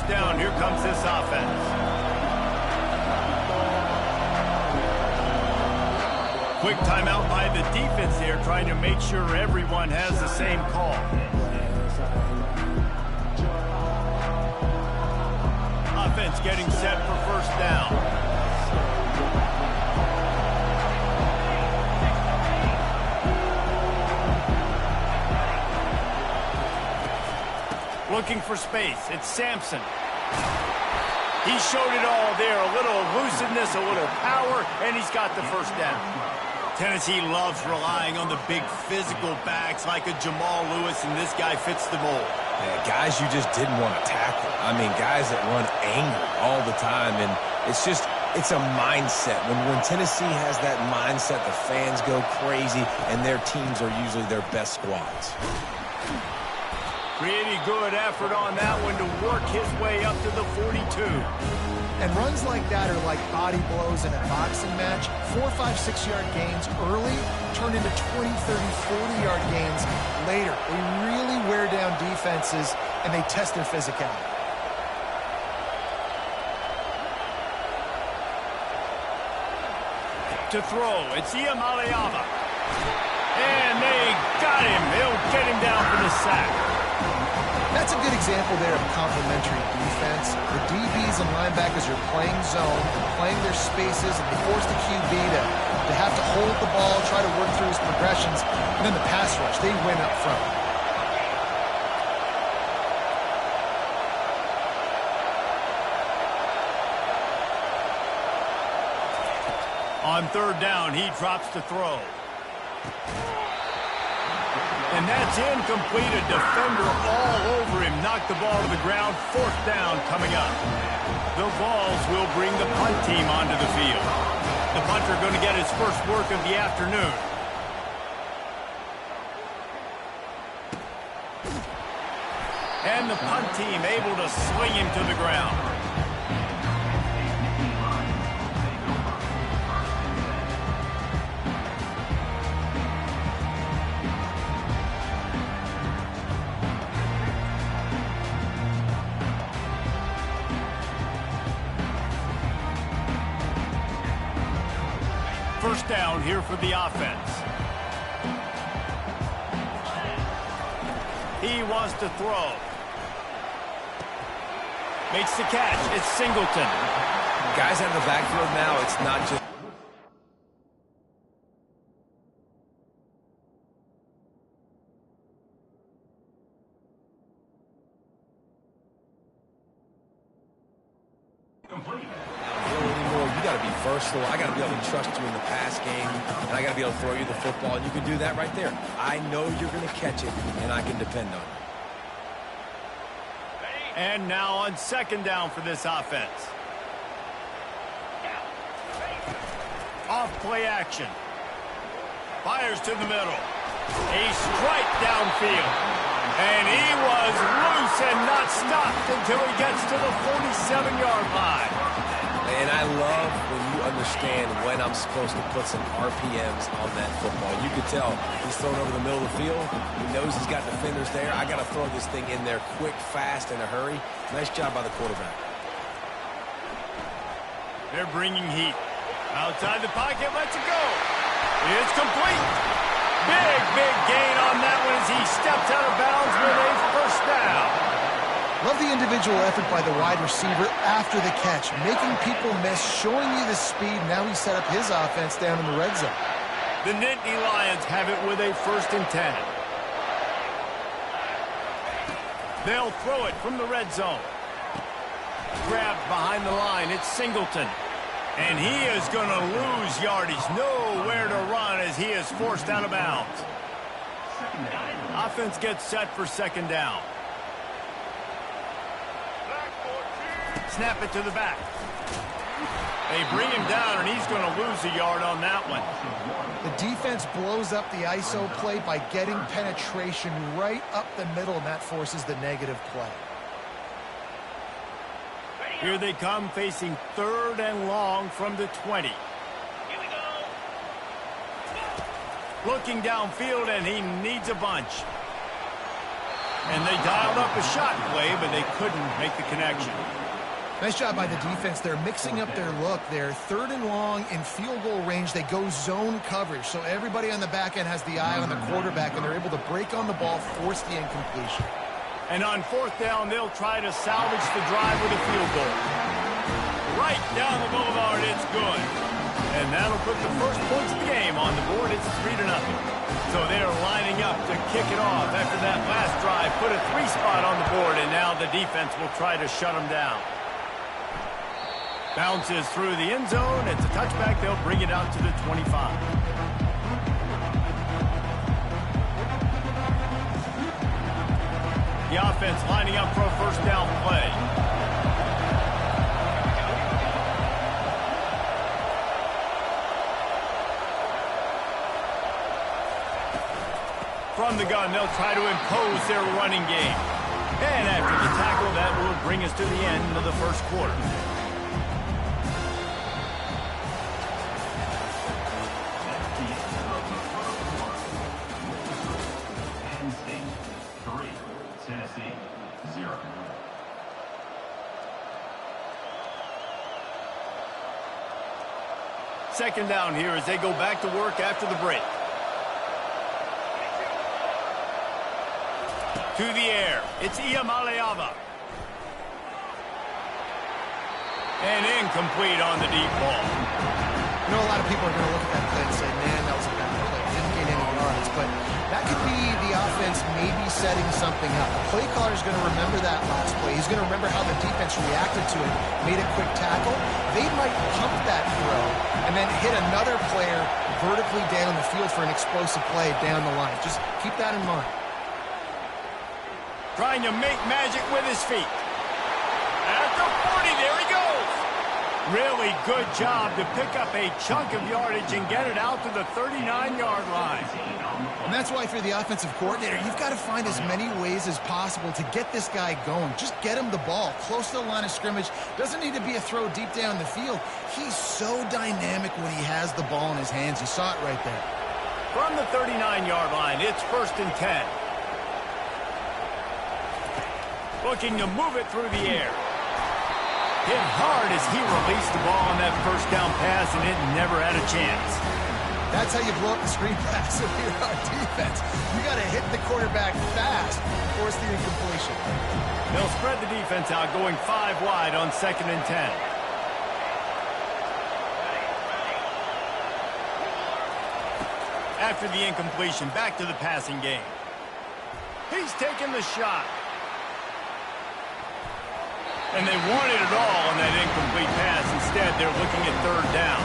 first down. Here comes this offense. Quick timeout by the defense here, trying to make sure everyone has the same call. Offense getting set for first down. Looking for space. It's Sampson. He showed it all there. A little elusiveness, a little power, and he's got the first down. Tennessee loves relying on the big physical backs like a Jamal Lewis, and this guy fits the mold. Yeah, guys you just didn't want to tackle. I mean, guys that run angry all the time, and it's a mindset. When Tennessee has that mindset, the fans go crazy, and their teams are usually their best squads. Pretty good effort on that one to work his way up to the 42. And runs like that are like body blows in a boxing match. 4, 5, 6-yard gains early turn into 20, 30, 40-yard gains later. They really wear down defenses, and they test their physicality. To throw, it's Iamaleava. And they got him. They'll get him down for the sack. That's a good example there of complementary defense. The DBs and linebackers are playing zone, playing their spaces, and they force the QB to have to hold the ball, try to work through his progressions, and then the pass rush, they win up front. On third down, he drops to throw. And that's incomplete. A defender all over him. Knocked the ball to the ground. Fourth down coming up. The Vols will bring the punt team onto the field. The punter going to get his first work of the afternoon. And the punt team able to swing him to the ground. First down here for the offense. He wants to throw. Makes the catch. It's Singleton. Guys out of the backfield now, it's not just... versatile. I got to be able to trust you in the pass game, and I got to be able to throw you the football, and you can do that right there. I know you're going to catch it, and I can depend on it. And now on second down for this offense. Off play action. Fires to the middle. A strike downfield. And he was loose and not stopped until he gets to the 47-yard line. And I love when you understand when I'm supposed to put some RPMs on that football. You could tell he's thrown over the middle of the field. He knows he's got defenders there. I got to throw this thing in there quick, fast, in a hurry. Nice job by the quarterback. They're bringing heat. Outside the pocket, lets it go. It's complete. Big gain on that one as he steps out of bounds with a first down. Love the individual effort by the wide receiver after the catch, making people miss, showing you the speed. Now he set up his offense down in the red zone. The Nittany Lions have it with a 1st and 10. They'll throw it from the red zone. Grabbed behind the line. It's Singleton. And he is going to lose yardage. Nowhere to run as he is forced out of bounds. Offense gets set for second down. Snap it to the back. They bring him down, and he's going to lose a yard on that one. The defense blows up the ISO play by getting penetration right up the middle, and that forces the negative play. Here they come, facing 3rd and long from the 20. Here we go. Looking downfield, and he needs a bunch. And they dialed up a shot play, but they couldn't make the connection. Nice job by the defense. They're mixing up their look. They're 3rd and long in field goal range. They go zone coverage. So everybody on the back end has the eye on the quarterback, and they're able to break on the ball, force the incompletion. And on 4th down, they'll try to salvage the drive with a field goal. Right down the boulevard, it's good. And that'll put the first points of the game on the board. It's 3-0. So they're lining up to kick it off after that last drive. Put a 3 spot on the board, and now the defense will try to shut them down. Bounces through the end zone. It's a touchback. They'll bring it out to the 25. The offense lining up for a first down play. From the gun, they'll try to impose their running game. And after the tackle, that will bring us to the end of the first quarter. Penn State 3, Tennessee 0. Second down here as they go back to work after the break. To the air, it's Iamaleava. And incomplete on the deep ball. You know, a lot of people are going to look at that play and say, man, that was a bad play. Didn't gain any yards. But that could be the offense maybe setting something up. The play caller is going to remember that last play. He's going to remember how the defense reacted to it, made a quick tackle. They might pump that throw and then hit another player vertically down the field for an explosive play down the line. Just keep that in mind. Trying to make magic with his feet. At the 40, there he goes. Really good job to pick up a chunk of yardage and get it out to the 39-yard line. And that's why for the offensive coordinator, you've got to find as many ways as possible to get this guy going. Just get him the ball close to the line of scrimmage. Doesn't need to be a throw deep down the field. He's so dynamic when he has the ball in his hands. You saw it right there. From the 39-yard line, it's 1st and 10. Looking to move it through the air. Hit hard as he released the ball on that first down pass, and it never had a chance. That's how you blow up the screen pass if you're on defense. You got to hit the quarterback fast and force the incompletion. They'll spread the defense out, going 5 wide on 2nd and 10. After the incompletion, back to the passing game. He's taking the shot. And they wanted it all on that incomplete pass. Instead, they're looking at 3rd down.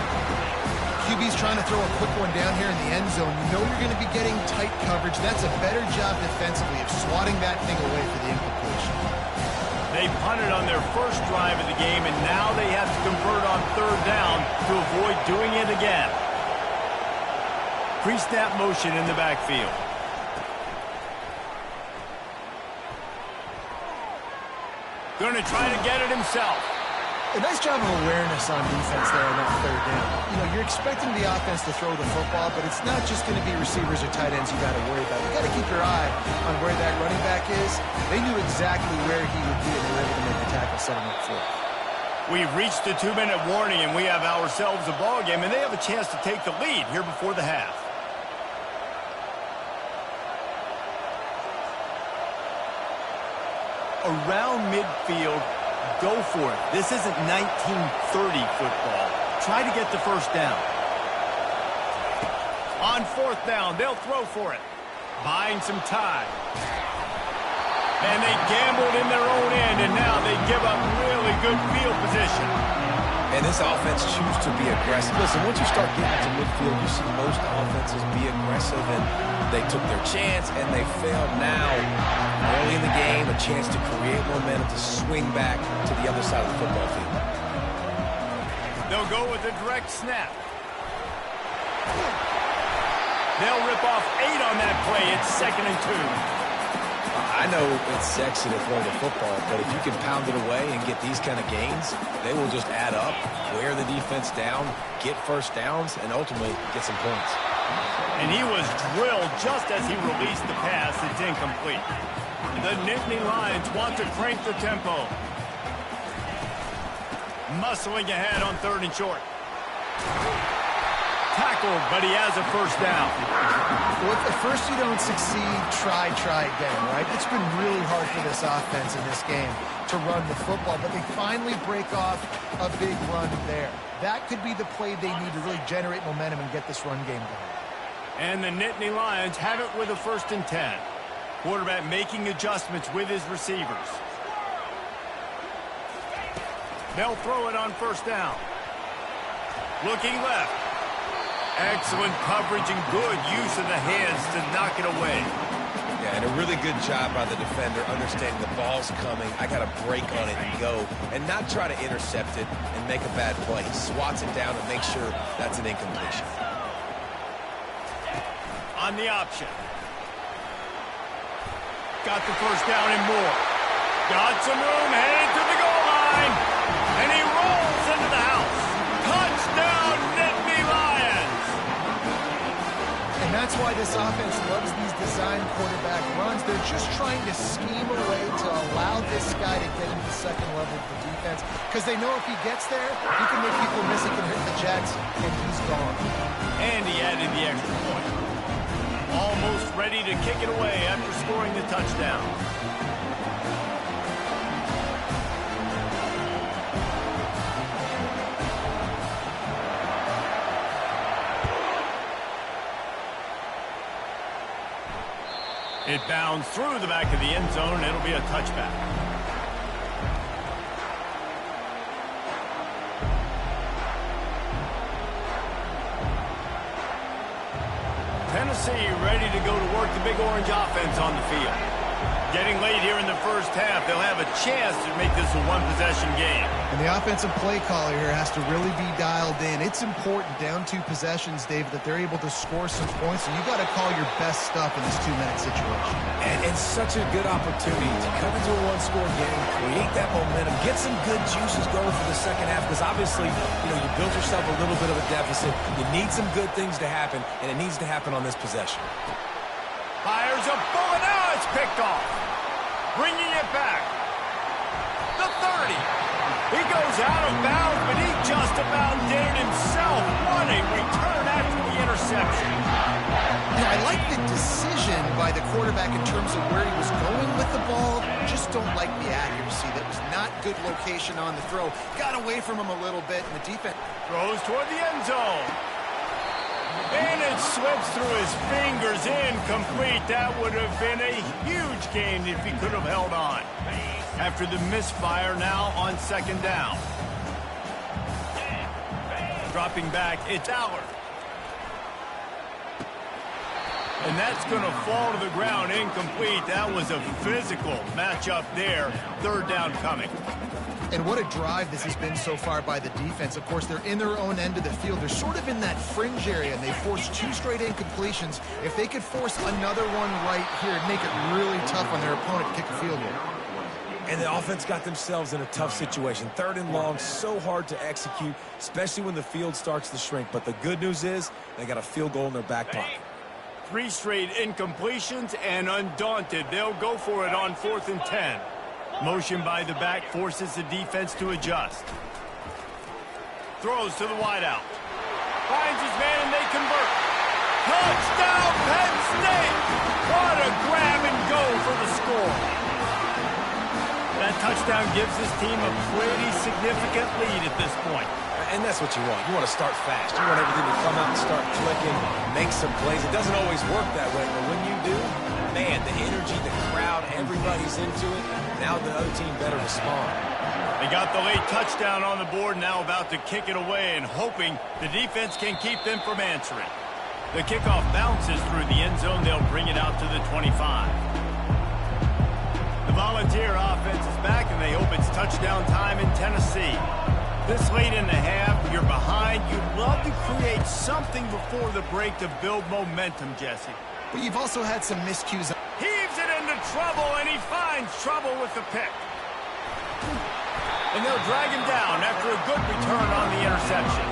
QB's trying to throw a quick one down here in the end zone. You know you're going to be getting tight coverage. That's a better job defensively of swatting that thing away for the incompletion. They punted on their first drive of the game, and now they have to convert on 3rd down to avoid doing it again. Pre-snap motion in the backfield. Going to try to get it himself. A nice job of awareness on defense there on that 3rd down. You know, you're expecting the offense to throw the football, but it's not just going to be receivers or tight ends you got to worry about. You got to keep your eye on where that running back is. They knew exactly where he would be, and they were able to make the tackle, set him up for it. We've reached the 2-minute warning, and we have ourselves a ball game, and they have a chance to take the lead here before the half. Around midfield, go for it. This isn't 1930 football. Try to get the first down. On 4th down, they'll throw for it. Buying some time. And they gambled in their own end, and now they give up really good field position. And this offense chooses to be aggressive. Listen, once you start getting to midfield, you see most offenses be aggressive, and they took their chance, and they failed now. Early in the game, a chance to create momentum to swing back to the other side of the football field. They'll go with a direct snap. They'll rip off 8 on that play. It's 2nd and 2. I know it's sexy to throw the football, but if you can pound it away and get these kind of gains, they will just add up, wear the defense down, get first downs, and ultimately get some points. And he was drilled just as he released the pass. It's incomplete. The Nittany Lions want to crank the tempo. Muscling ahead on 3rd and short. Tackled, but he has a first down. Well, if at first you don't succeed, try again, right? It's been really hard for this offense in this game to run the football, but they finally break off a big run there. That could be the play they need to really generate momentum and get this run game going. And the Nittany Lions have it with a 1st and 10. Quarterback making adjustments with his receivers. They'll throw it on 1st down. Looking left. Excellent coverage and good use of the hands to knock it away. Yeah, and a really good job by the defender understanding the ball's coming. I got to break on it and go and not try to intercept it and make a bad play. He swats it down and makes sure that's an incompletion. On the option. Got the first down and more. Got some room, headed to the goal line. And he rolls into the house. Touchdown, Nittany Lions. And that's why this offense loves these design quarterback runs. They're just trying to scheme a way to allow this guy to get into the second level of the defense. Because they know if he gets there, he can make people miss, he can hit the Jets, and he's gone. And he added the extra point. Almost ready to kick it away after scoring the touchdown. It bounds through the back of the end zone. It'll be a touchback. Tennessee ready to go to work the Big Orange offense on the field. Getting late here in the first half, they'll have a chance to make this a one-possession game. And the offensive play caller here has to really be dialed in. It's important down 2 possessions, David, that they're able to score some points. And you got to call your best stuff in this 2-minute situation. And it's such a good opportunity to come into a one-score game, create that momentum, get some good juices going for the second half. Because obviously, you built yourself a little bit of a deficit. You need some good things to happen, and it needs to happen on this possession. Fires a bullet. Now it's picked off. Bringing it back. The 30. He goes out of bounds, but he just about did it himself. What a return after the interception. Yeah, I like the decision by the quarterback in terms of where he was going with the ball. Just don't like the accuracy. That was not good location on the throw. Got away from him a little bit, and the defense Throws toward the end zone. And it slips through his fingers, incomplete. That would have been a huge gain if he could have held on. After the misfire, now on 2nd down. Dropping back, it's Allard. And that's going to fall to the ground, incomplete. That was a physical matchup there. 3rd down coming. And what a drive this has been so far by the defense. Of course, they're in their own end of the field. They're sort of in that fringe area, and they forced 2 straight incompletions. If they could force another one right here, it'd make it really tough on their opponent to kick a field goal. And the offense got themselves in a tough situation. 3rd and long, so hard to execute, especially when the field starts to shrink. But the good news is they got a field goal in their back pocket. 3 straight incompletions, and undaunted, they'll go for it on 4th and 10. Motion by the back forces the defense to adjust. Throws to the wideout. Finds his man, and they convert. Touchdown, Penn State! What a grab and go for the score. That touchdown gives this team a pretty significant lead at this point. And that's what you want. You want to start fast. You want everything to come out and start clicking, make some plays. It doesn't always work that way, but when you do, man, the energy, the crowd, everybody's into it. Now the other team better respond. They got the late touchdown on the board, now about to kick it away and hoping the defense can keep them from answering. The kickoff bounces through the end zone. They'll bring it out to the 25. The Volunteer offense is back, and they hope it's touchdown time in Tennessee. This late in the half, you're behind. You'd love to create something before the break to build momentum, Jesse. But you've also had some miscues. Heaves it into trouble, and he finds trouble with the pick. And they'll drag him down after a good return on the interception.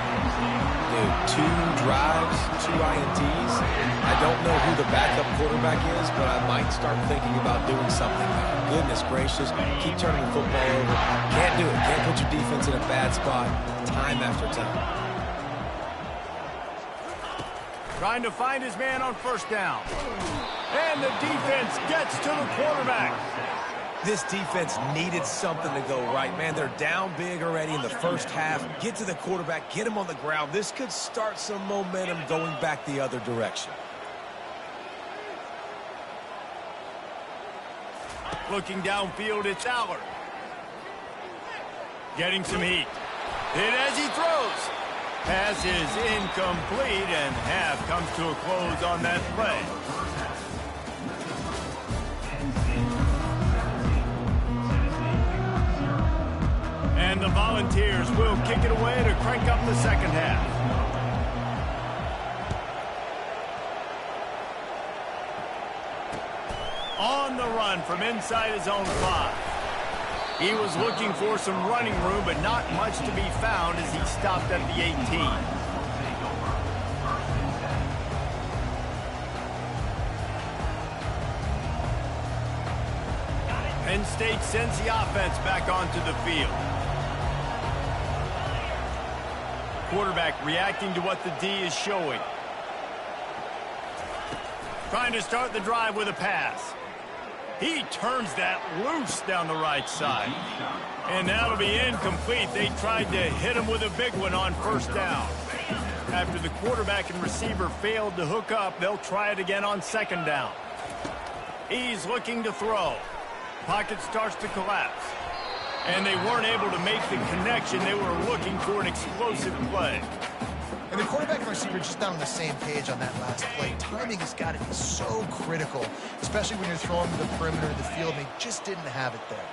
Dude, 2 drives, 2 INTs. I don't know who the backup quarterback is, but I might start thinking about doing something. Goodness gracious, keep turning the football over. Can't do it. Can't put your defense in a bad spot time after time. Trying to find his man on first down. And the defense gets to the quarterback. This defense needed something to go right, man. They're down big already in the first half. Get to the quarterback, get him on the ground. This could start some momentum going back the other direction. Looking downfield, it's Allard. Getting some heat. Hit as he throws. Pass is incomplete, and half comes to a close on that play. And the Volunteers will kick it away to crank up the second half. On the run from inside his own 5. He was looking for some running room, but not much to be found as he stopped at the 18. Penn State sends the offense back onto the field. Quarterback reacting to what the D is showing. Trying to start the drive with a pass. He turns that loose down the right side. And that'll be incomplete. They tried to hit him with a big one on first down. After the quarterback and receiver failed to hook up, they'll try it again on second down. He's looking to throw. Pocket starts to collapse. And they weren't able to make the connection. They were looking for an explosive play. And the quarterback and receiver just not on the same page on that last play. Timing has got to be so critical, especially when you're throwing to the perimeter of the field, and they just didn't have it there.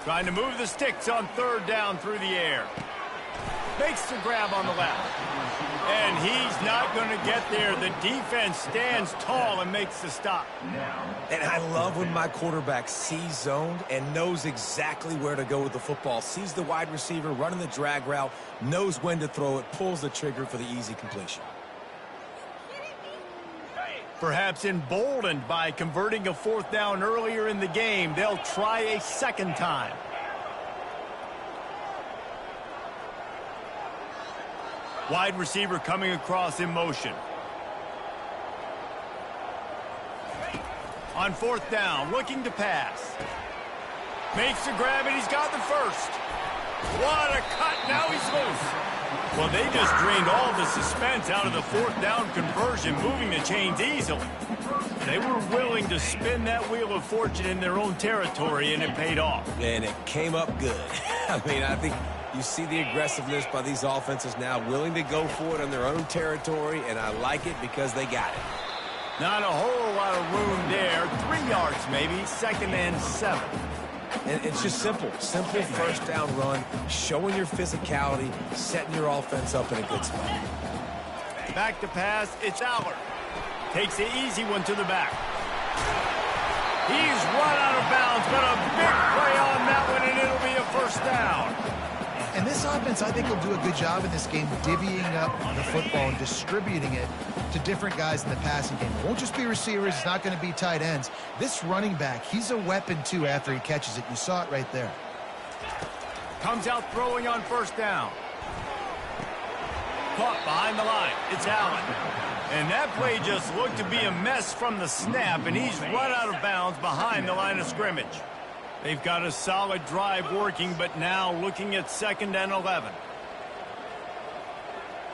Trying to move the sticks on third down through the air. Makes the grab on the left. And he's not going to get there. The defense stands tall and makes the stop. And I love when my quarterback sees zoned and knows exactly where to go with the football. Sees the wide receiver running the drag route, knows when to throw it, pulls the trigger for the easy completion. Perhaps emboldened by converting a fourth down earlier in the game, they'll try a second time. Wide receiver coming across in motion. On fourth down, looking to pass. Makes the grab, and he's got the first. What a cut, now he's loose. Well, they just drained all the suspense out of the fourth down conversion, moving the chains easily. They were willing to spin that wheel of fortune in their own territory, and it paid off. And it came up good. I mean, I think you see the aggressiveness by these offenses now, willing to go for it on their own territory, and I like it because they got it. Not a whole lot of room there. 3 yards maybe, second and 7. And it's just simple first down run, showing your physicality, setting your offense up in a good spot. Back to pass, it's Allard. Takes the easy one to the back. He's run out of bounds, but a big play on that one, and it'll be a first down. And this offense, I think, will do a good job in this game divvying up the football and distributing it to different guys in the passing game. It won't just be receivers. It's not going to be tight ends. This running back, he's a weapon, too, after he catches it. You saw it right there. Comes out throwing on first down. Caught behind the line. It's Allen. And that play just looked to be a mess from the snap, and he's run out of bounds behind the line of scrimmage. They've got a solid drive working, but now looking at second and 11.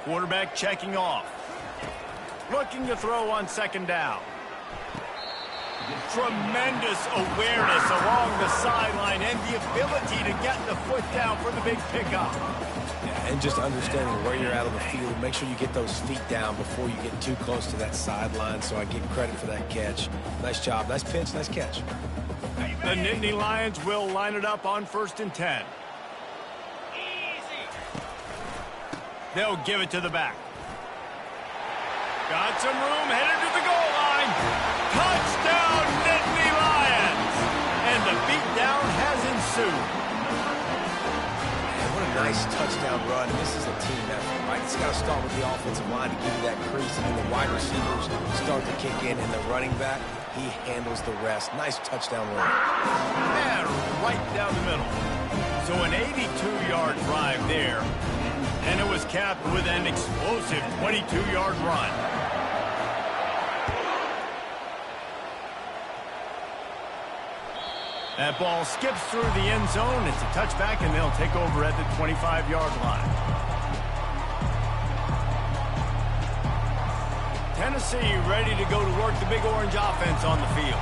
Quarterback checking off. Looking to throw on second down. Tremendous awareness along the sideline and the ability to get the foot down for the big pickup. Yeah, and just understanding where you're at on the field. Make sure you get those feet down before you get too close to that sideline, so I give credit for that catch. Nice job. Nice pinch. Nice catch. The Nittany Lions will line it up on 1st and 10. They'll give it to the back. Got some room, headed to the goal line. Touchdown, Nittany Lions! And the beatdown has ensued. And what a nice nice touchdown run. And this is a team effort, right? It's got to start with the offensive line to give you that crease, and then the wide receivers start to kick in, and the running back, he handles the rest. Nice touchdown run. And right down the middle. So an 82-yard drive there, and it was capped with an explosive 22-yard run. That ball skips through the end zone. It's a touchback, and they'll take over at the 25-yard line. Tennessee ready to go to work the Big Orange offense on the field.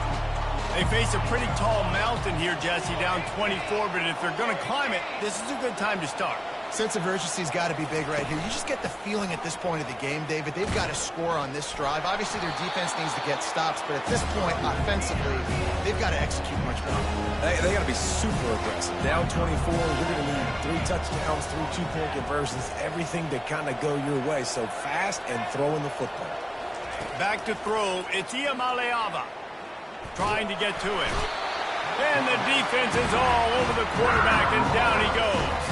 They face a pretty tall mountain here, Jesse, down 24, but if they're going to climb it, this is a good time to start. Sense of urgency's got to be big right here. You just get the feeling at this point of the game, David, they've got to score on this drive. Obviously, their defense needs to get stops, but at this point, offensively, they've got to execute much better. They got to be super aggressive. Down 24, you're going to need 3 touchdowns, 3 2-point conversions, everything to kind of go your way. So fast and throwing the football. Back to throw. It's Iamaleava trying to get to it. And the defense is all over the quarterback, and down he goes.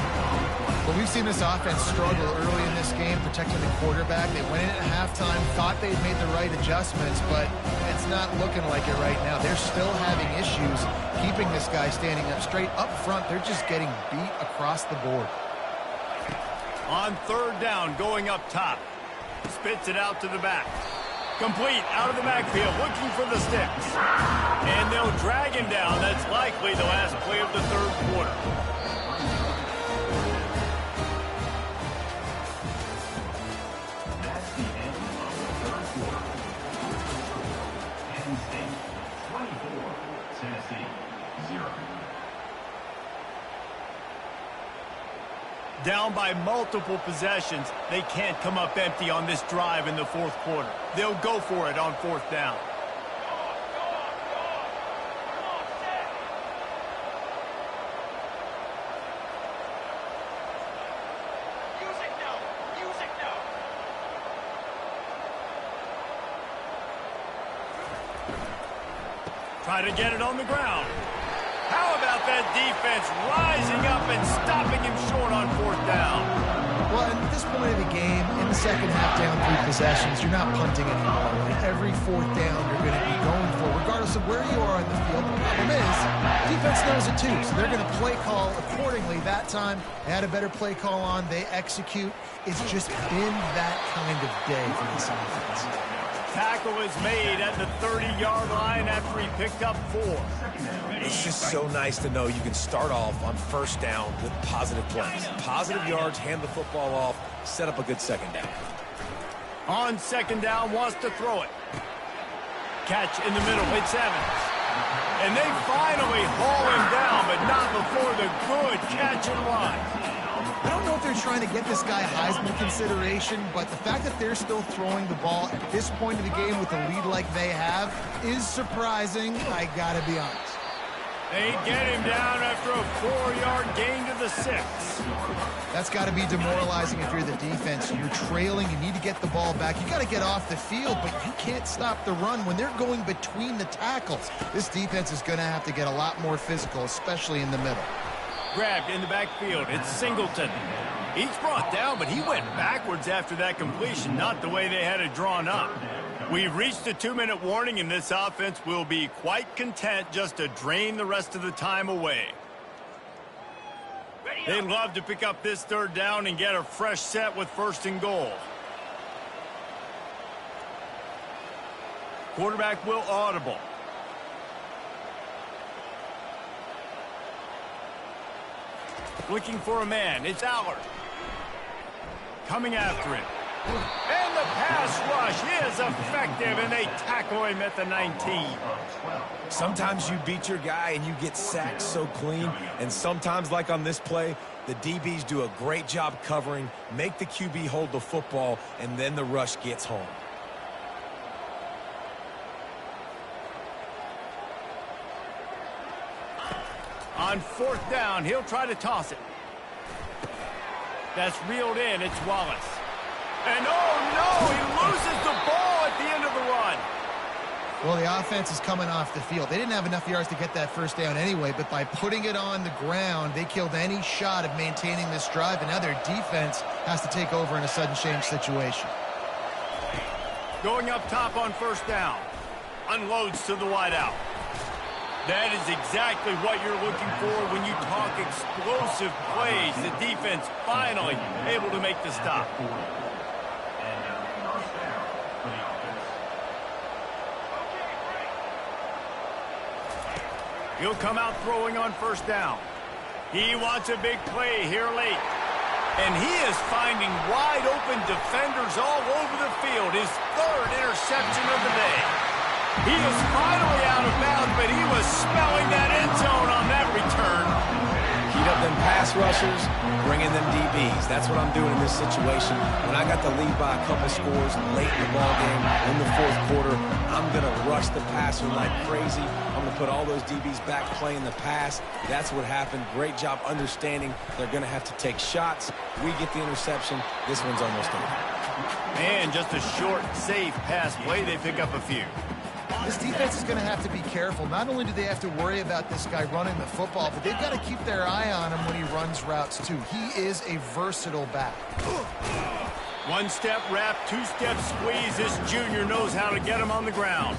Well, we've seen this offense struggle early in this game protecting the quarterback. They went in at halftime, thought they'd made the right adjustments, but it's not looking like it right now. They're still having issues keeping this guy standing up straight up front. They're just getting beat across the board. On third down, going up top. Spits it out to the back. Complete out of the backfield, looking for the sticks. And they'll drag him down. That's likely the last play of the third quarter. That's the end of the third quarter. Penn State 24, Tennessee 0. Down by multiple possessions, they can't come up empty on this drive in the fourth quarter. They'll go for it on fourth down. Try to get it on the ground. How about that defense rising up and stopping him short on fourth down? Well, at this point of the game, in the second half, down 3 possessions, you're not punting anymore. Right? Every fourth down you're going to be going for, regardless of where you are on the field. The problem is, defense knows it too, so they're going to play call accordingly. That time, they had a better play call on. They execute. It's just been that kind of day for this offense. Tackle is made at the 30-yard line after he picked up 4. It's just so nice to know you can start off on first down with positive plays. Positive yards, hand the football off, set up a good second down. On second down, wants to throw it. Catch in the middle, it's Evans. And they finally haul him down, but not before the good catch and run. I don't know if they're trying to get this guy Heisman consideration, but the fact that they're still throwing the ball at this point of the game with a lead like they have is surprising, I gotta be honest. They get him down after a 4-yard gain to the 6. That's got to be demoralizing if you're the defense. You're trailing, you need to get the ball back. You got to get off the field, but you can't stop the run when they're going between the tackles. This defense is going to have to get a lot more physical, especially in the middle. Grabbed in the backfield, it's Singleton. He's brought down, but he went backwards after that completion, not the way they had it drawn up. We've reached a 2-minute warning, and this offense will be quite content just to drain the rest of the time away. They'd love to pick up this third down and get a fresh set with first and goal. Quarterback will audible. Looking for a man. It's Allard. Coming after him. And the pass rush is effective, and they tackle him at the 19. Sometimes you beat your guy and you get sacked so clean, and sometimes, like on this play, the DBs do a great job covering, make the QB hold the football, and then the rush gets home. On fourth down, he'll try to toss it. That's reeled in. It's Wallace. And oh no, he loses the ball at the end of the run. Well, the offense is coming off the field. They didn't have enough yards to get that first down anyway, but by putting it on the ground, they killed any shot of maintaining this drive, and now their defense has to take over in a sudden change situation. Going up top on first down. Unloads to the wideout. That is exactly what you're looking for when you talk explosive plays. The defense finally able to make the stop. He'll come out throwing on first down. He wants a big play here late. And he is finding wide-open defenders all over the field. His third interception of the day. He is finally out of bounds, but he was smelling that end zone on that return. Heat up them pass rushers, bring in them DBs. That's what I'm doing in this situation. When I got the lead by a couple scores late in the ballgame, in the fourth quarter, I'm going to rush the passer like crazy. I'm going to put all those DBs back playing the pass. That's what happened. Great job understanding they're going to have to take shots. We get the interception. This one's almost over. And just a short, safe pass play. They pick up a few. This defense is going to have to be careful. Not only do they have to worry about this guy running the football, but they've got to keep their eye on him when he runs routes, too. He is a versatile back. One-step wrap, two-step squeeze. This junior knows how to get him on the ground.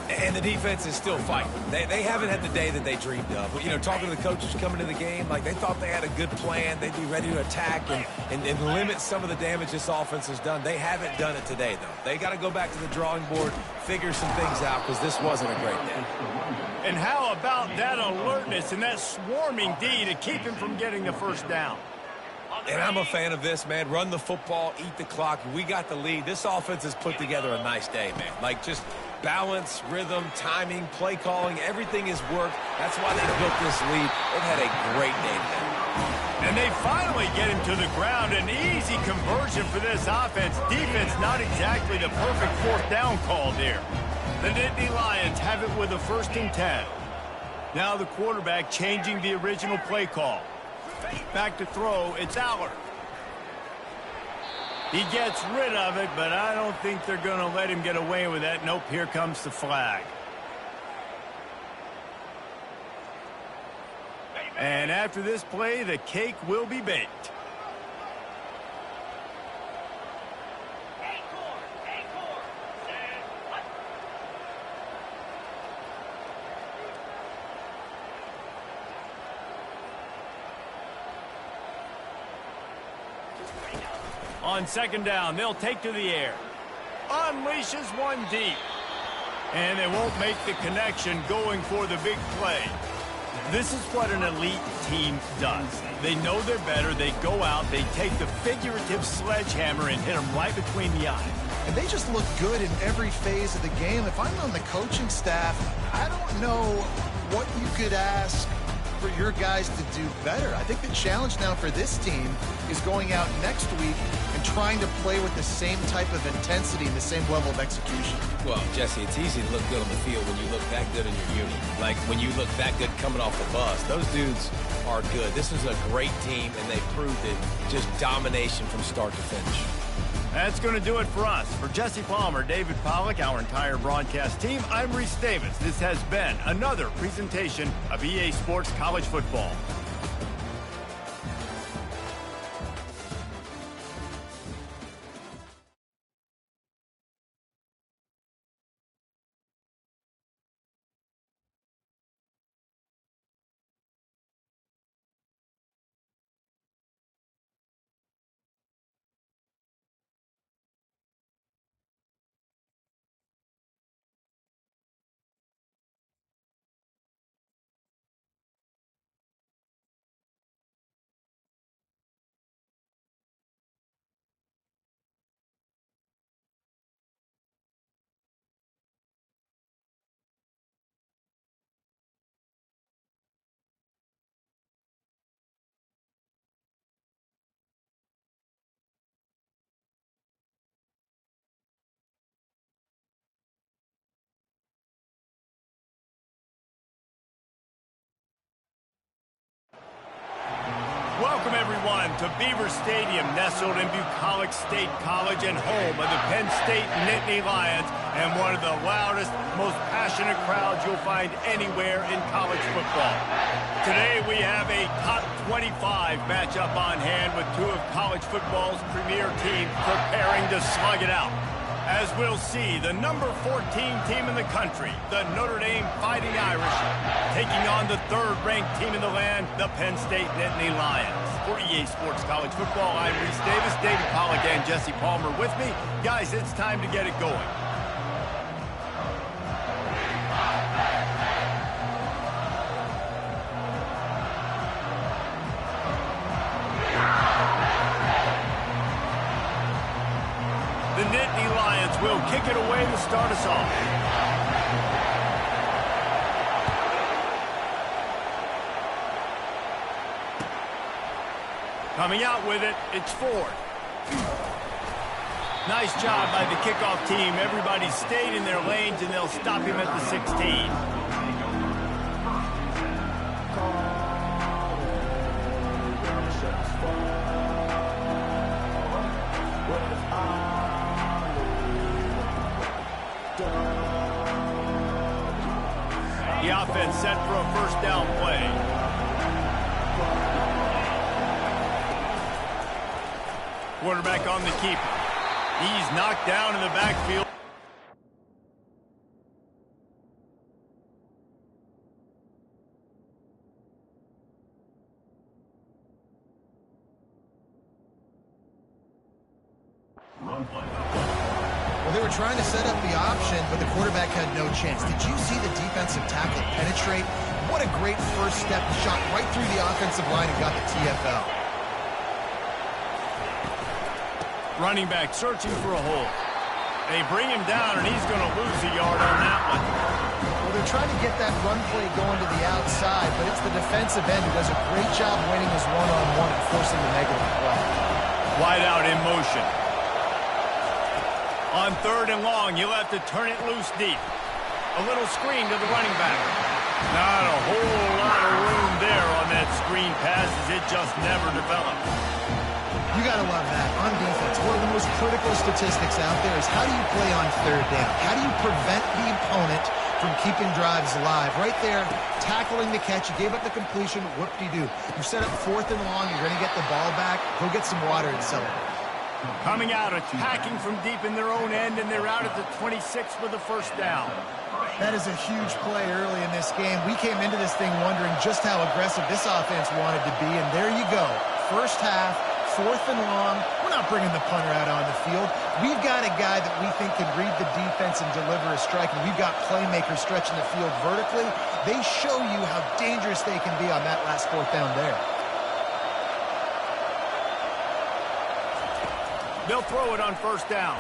And the defense is still fighting. They haven't had the day that they dreamed of. You know, talking to the coaches coming to the game, like they thought they had a good plan. They'd be ready to attack and limit some of the damage this offense has done. They haven't done it today, though. They got to go back to the drawing board, figure some things out, because this wasn't a great day. And how about that alertness and that swarming D to keep him from getting the first down? And I'm a fan of this, man. Run the football, eat the clock. We got the lead. This offense has put together a nice day, man. Like, just balance, rhythm, timing, play calling, everything has worked. That's why they built this lead. They've had a great day today. And they finally get him to the ground. An easy conversion for this offense. Defense, not exactly the perfect fourth down call there. The Nittany Lions have it with a 1st and 10. Now the quarterback changing the original play call. Back to throw, it's Aller. He gets rid of it, but I don't think they're going to let him get away with that. Nope, here comes the flag. And after this play, the cake will be baked. On 2nd down, they'll take to the air. Unleashes one deep. And they won't make the connection going for the big play. This is what an elite team does. They know they're better. They go out. They take the figurative sledgehammer and hit them right between the eyes. And they just look good in every phase of the game. If I'm on the coaching staff, I don't know what you could ask for your guys to do better. I think the challenge now for this team is going out next week and trying to play with the same type of intensity and the same level of execution. Well, Jesse, it's easy to look good on the field when you look that good in your uni. Like when you look that good coming off the bus. Those dudes are good. This is a great team, and they proved it. Just domination from start to finish. That's going to do it for us. For Jesse Palmer, David Pollack, our entire broadcast team, I'm Reese Davis. This has been another presentation of EA Sports College Football. Welcome, everyone, to Beaver Stadium, nestled in Bucolic State College and home of the Penn State Nittany Lions, and one of the loudest, most passionate crowds you'll find anywhere in college football. Today, we have a top 25 matchup on hand with two of college football's premier teams preparing to slug it out. As we'll see, the number 14 team in the country, the Notre Dame Fighting Irish, taking on the third-ranked team in the land, the Penn State Nittany Lions. For EA Sports College Football, I'm Reese Davis, David Pollack, and Jesse Palmer with me. Guys, it's time to get it going. The Nittany Lions will kick it away to start us off. Coming out with it, it's Ford. Nice job by the kickoff team. Everybody stayed in their lanes, and they'll stop him at the 16. The offense set for a first down play. Quarterback on the keeper. He's knocked down in the backfield. Run play. Well, they were trying to set up the option, but the quarterback had no chance. Did you see the defensive tackle penetrate? What a great first step. Shot right through the offensive line and got the TFL. Running back searching for a hole. They bring him down, and he's going to lose a yard on that one. Well, they're trying to get that run play going to the outside, but it's the defensive end who does a great job winning his one-on-one and forcing the negative play. Wide out in motion. On third and long, you'll have to turn it loose deep. A little screen to the running back. Not a whole lot of room there on that screen pass, as it just never developed. You got to love that. On defense, one of the most critical statistics out there is how do you play on third down? How do you prevent the opponent from keeping drives alive? Right there, tackling the catch. You gave up the completion. What do? You set up fourth and long. You're going to get the ball back. Go get some water and celebrate. Coming out, attacking from deep in their own end, and they're out at the 26 with a first down. That is a huge play early in this game. We came into this thing wondering just how aggressive this offense wanted to be, and there you go. First half, fourth and long. We're not bringing the punter out on the field. We've got a guy that we think can read the defense and deliver a strike, and we've got playmakers stretching the field vertically. They show you how dangerous they can be on that last fourth down there. They'll throw it on first down.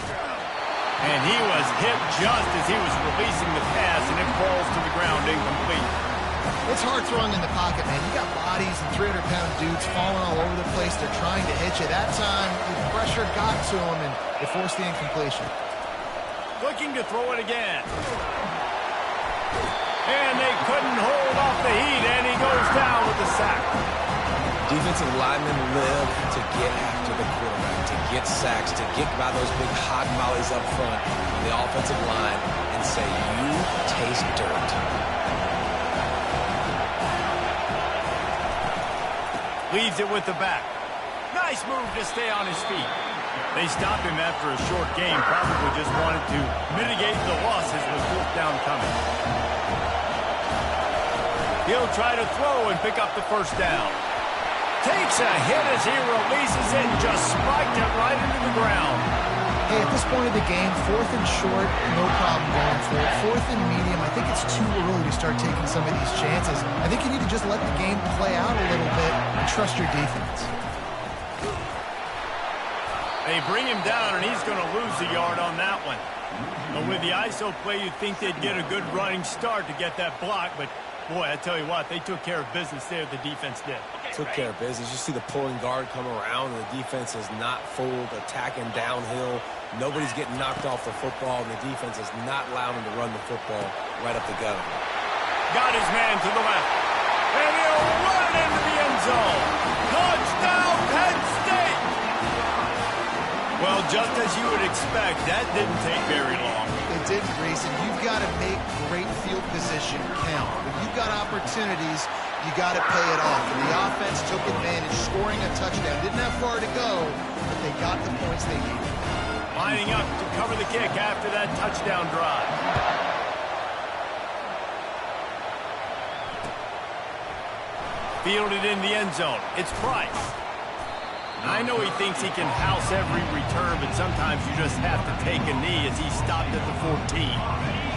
And he was hit just as he was releasing the pass, and it falls to the ground incomplete. It's hard throwing in the pocket, man. You got bodies and 300-pound dudes falling all over the place. They're trying to hit you. That time, the pressure got to him, and it forced the incompletion. Looking to throw it again. And they couldn't hold off the heat, and he goes down with the sack. Defensive linemen live to get after the quarterback, to get sacks, to get by those big hot volleys up front on the offensive line and say, you taste dirt. Leaves it with the back. Nice move to stay on his feet. They stopped him after a short game, probably just wanted to mitigate the losses with fourth down coming. He'll try to throw and pick up the first down. Takes a hit as he releases it and just spiked it right into the ground. Hey, at this point of the game, fourth and short, no problem going for it. Fourth and medium, I think it's too early to start taking some of these chances. I think you need to just let the game play out a little bit and trust your defense. They bring him down, and he's going to lose a yard on that one. But with the ISO play, you'd think they'd get a good running start to get that block, but boy, I tell you what, they took care of business there, the defense did. Took care of business. You see the pulling guard come around, and the defense is not fooled, attacking downhill. Nobody's getting knocked off the football, and the defense is not allowing them to run the football right up the gut. Got his man to the left. And he'll run it into the end zone. Touchdown, Penn State! Well, just as you would expect, that didn't take very long. It didn't, Grayson. You've got to make great field position count. When you've got opportunities, you got to pay it off. And the offense took advantage, scoring a touchdown. Didn't have far to go, but they got the points they needed. Lining up to cover the kick after that touchdown drive. Fielded in the end zone. It's Price. I know he thinks he can house every return, but sometimes you just have to take a knee as he stopped at the 14.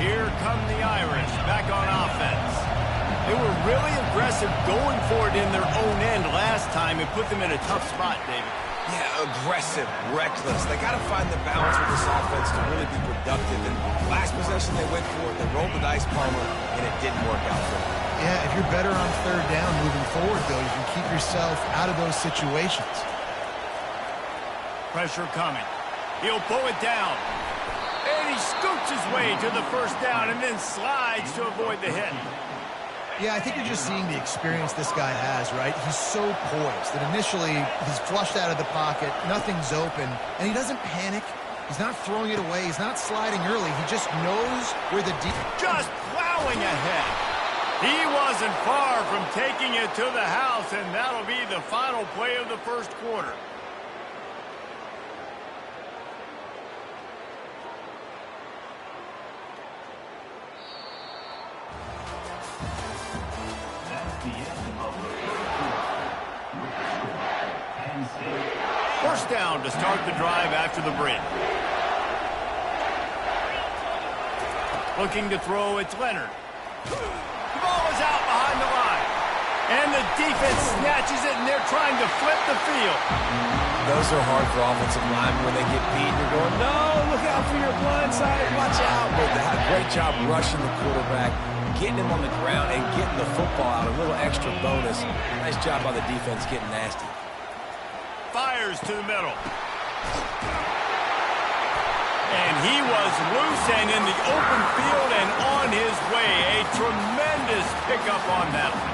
Here come the Irish, back on offense. They were really aggressive going for it in their own end last time and put them in a tough spot, David. Yeah, aggressive, reckless. They got to find the balance with this offense to really be productive. And last possession they went for it, they rolled the dice, Palmer, and it didn't work out for them. Yeah, if you're better on third down moving forward, though, you can keep yourself out of those situations. Pressure coming. He'll pull it down. And he scoots his way to the first down and then slides to avoid the hit. Yeah, I think you're just seeing the experience this guy has, right? He's so poised that initially he's flushed out of the pocket, nothing's open, and he doesn't panic. He's not throwing it away. He's not sliding early. He just knows where the deep... Just plowing ahead. He wasn't far from taking it to the house, and that'll be the final play of the first quarter. First down to start the drive after the break. Looking to throw, it's Leonard. The ball is out behind the line. And the defense snatches it, and they're trying to flip the field. Those are hard for offensive linemen when they get beat. You're going, no, look out for your blind side, watch out. But they had a great job rushing the quarterback, getting him on the ground, and getting the football out. A little extra bonus. Nice job by the defense getting nasty. Fires to the middle. And he was loose and in the open field and on his way. A tremendous pickup on that one.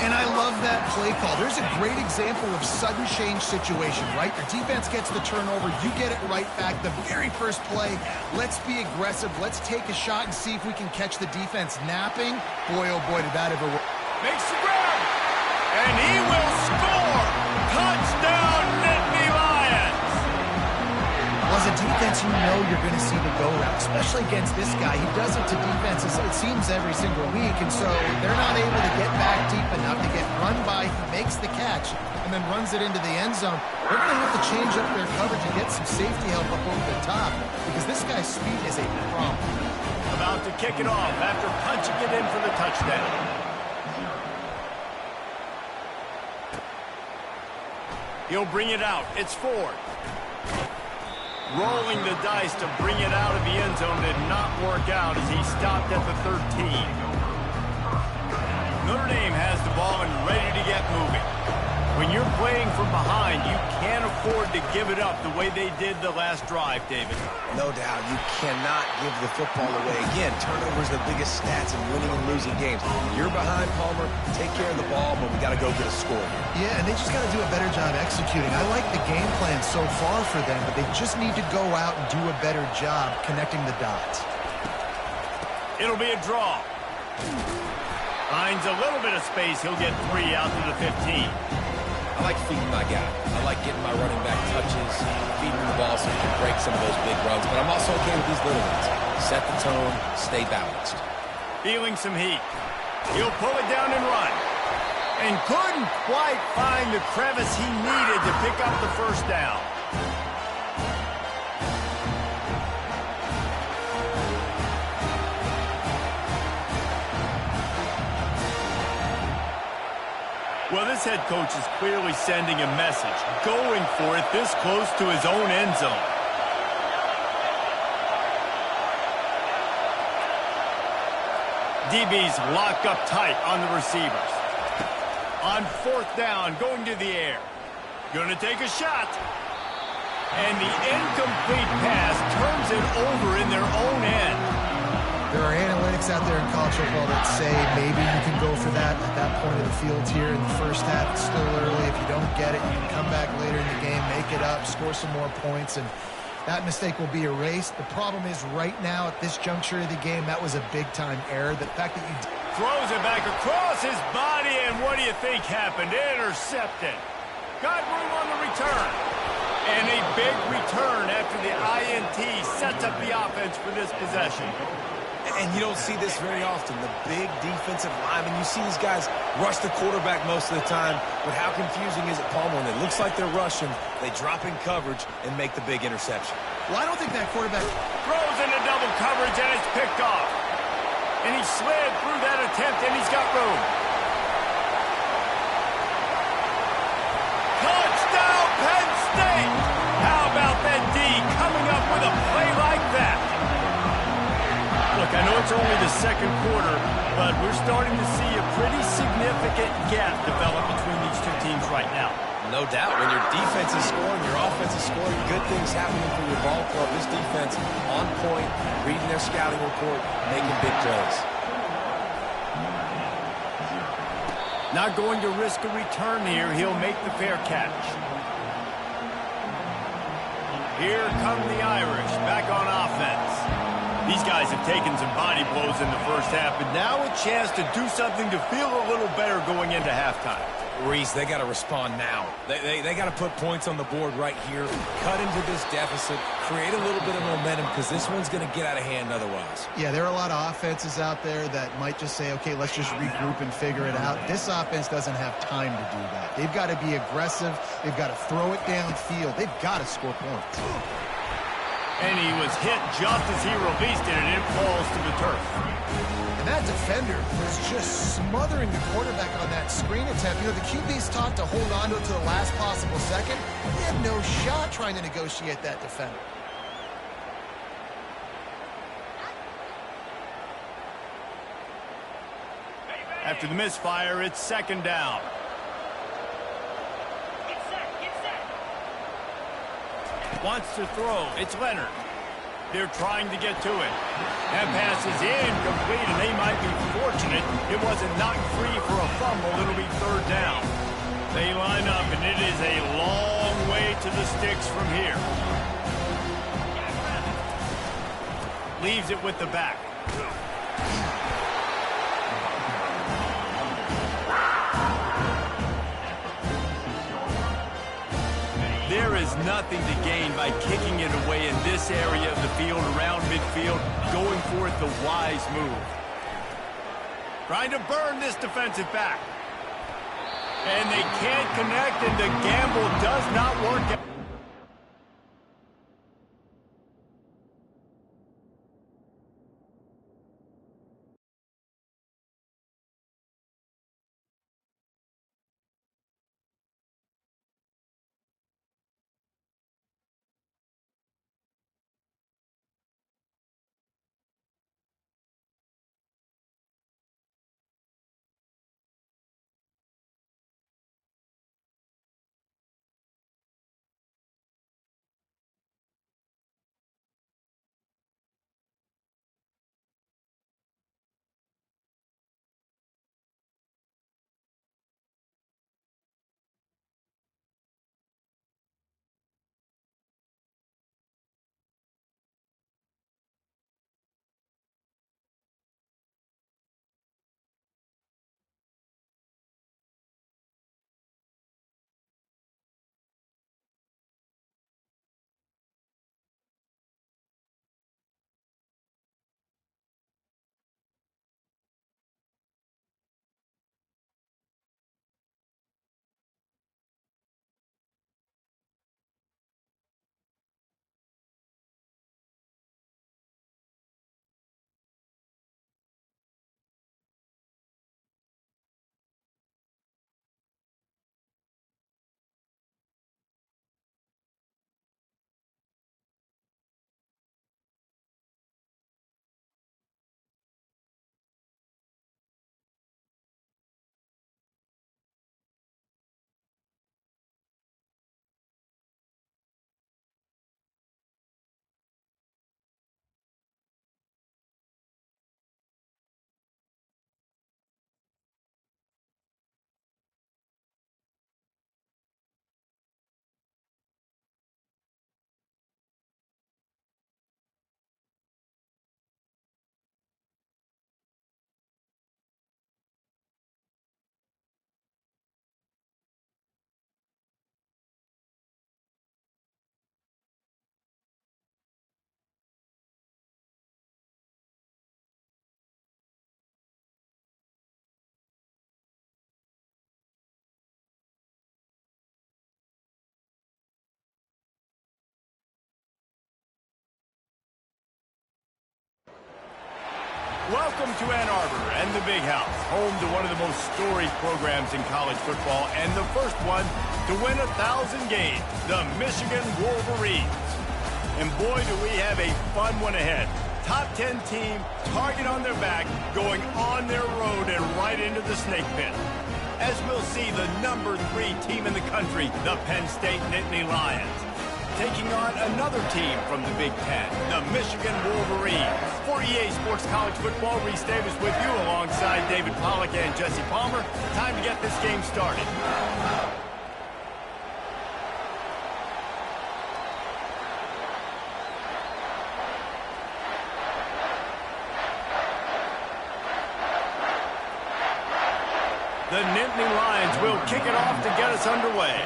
And I love that play call. There's a great example of sudden change situation, right? Your defense gets the turnover. You get it right back. The very first play, let's be aggressive. Let's take a shot and see if we can catch the defense napping. Boy, oh boy, did that ever work. Makes the grab. And he will score. Touchdown, Nittany Lions. Well, as a defense, you know you're going to see the go route, especially against this guy. He does it to defenses, it seems, every single week, and so they're not able to get back deep enough to get run by. He makes the catch and then runs it into the end zone. They're going to have to change up their coverage and get some safety help up over the top because this guy's speed is a problem. About to kick it off after punching it in for the touchdown. He'll bring it out. It's Ford. Rolling the dice to bring it out of the end zone did not work out as he stopped at the 13. Notre Dame has the ball and ready to get moving. When you're playing from behind, you can't afford to give it up the way they did the last drive, David. No doubt. You cannot give the football away. Again, turnovers are the biggest stats in winning and losing games. You're behind, Palmer. Take care of the ball, but we got to go get a score here. Yeah, and they just got to do a better job executing. I like the game plan so far for them, but they just need to go out and do a better job connecting the dots. It'll be a draw. Finds a little bit of space. He'll get 3 out to the 15. I like feeding my guy. I like getting my running back touches, feeding the ball so he can break some of those big runs. But I'm also okay with these little ones. Set the tone, stay balanced. Feeling some heat. He'll pull it down and run. And couldn't quite find the crevice he needed to pick up the first down. Well, this head coach is clearly sending a message, going for it this close to his own end zone. DBs lock up tight on the receivers. On fourth down, going to the air. Going to take a shot. And the incomplete pass turns it over in their own end. There are analytics out there in college football that say maybe you can go for that at that point of the field here in the first half. It's still early. If you don't get it, you can come back later in the game, make it up, score some more points, and that mistake will be erased. The problem is right now at this juncture of the game, that was a big-time error. The fact that you throws it back across his body, and what do you think happened? Intercepted. Got room on the return. And a big return after the INT sets up the offense for this possession. And you don't see this very often. The big defensive linemen, you see these guys rush the quarterback most of the time, but how confusing is it, Palmer? When it looks like they're rushing, they drop in coverage and make the big interception. Well, I don't think that quarterback throws into double coverage, and it's picked off. And he slid through that attempt, and he's got room. Touchdown, Penn State! How about that D coming up with a play like that? Look, I know it's only the second quarter, but we're starting to see a pretty significant gap develop between these two teams right now. No doubt. When your defense is scoring, your offense is scoring, good things happening for your ball club. This defense on point, reading their scouting report, making big plays. Not going to risk a return here. He'll make the fair catch. Here come the Irish back on offense. These guys have taken some body blows in the first half, but now a chance to do something to feel a little better going into halftime. Reese, they got to respond now. They got to put points on the board right here, cut into this deficit, create a little bit of momentum, because this one's going to get out of hand otherwise. Yeah, there are a lot of offenses out there that might just say, okay, let's just regroup and figure it out. This offense doesn't have time to do that. They've got to be aggressive. They've got to throw it downfield. They've got to score points. And he was hit just as he released it, and it falls to the turf. And that defender was just smothering the quarterback on that screen attempt. You know, the QB's taught to hold on to it to the last possible second. He had no shot trying to negotiate that defender. After the misfire, it's second down. Wants to throw. It's Leonard. They're trying to get to it. That pass is incomplete, and they might be fortunate it wasn't knocked free for a fumble. It'll be third down. They line up, and it is a long way to the sticks from here. Leaves it with the back. There is nothing to gain by kicking it away in this area of the field, around midfield, going for it the wise move. Trying to burn this defensive back. And they can't connect, and the gamble does not work out. Welcome to Ann Arbor and the Big House, home to one of the most storied programs in college football and the first one to win 1,000 games, the Michigan Wolverines. And boy, do we have a fun one ahead. Top 10 team, target on their back, going on their road and right into the snake pit. As we'll see, the number 3 team in the country, the Penn State Nittany Lions, taking on another team from the Big Ten, the Michigan Wolverines. For EA Sports College Football, Reese Davis with you alongside David Pollack and Jesse Palmer. Time to get this game started. The Nittany Lions will kick it off to get us underway.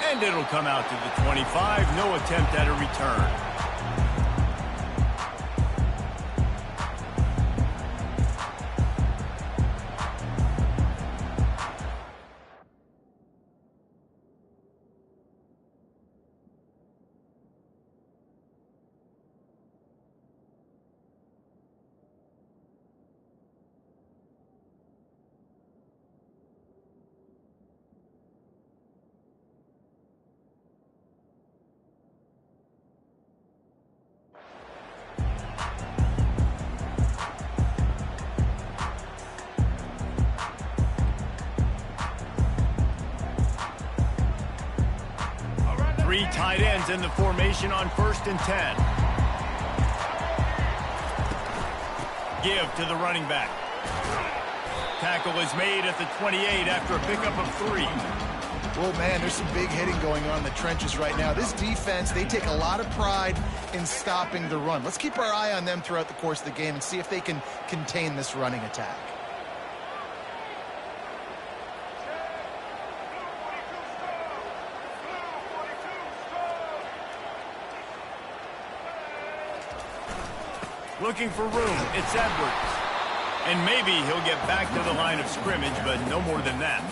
And it'll come out to the 25. No attempt at a return. Three tight ends in the formation on 1st and 10. Give to the running back. Tackle is made at the 28 after a pickup of 3. Well, man, there's some big hitting going on in the trenches right now. This defense, they take a lot of pride in stopping the run. Let's keep our eye on them throughout the course of the game and see if they can contain this running attack. Looking for room, it's Edwards. And maybe he'll get back to the line of scrimmage, but no more than that.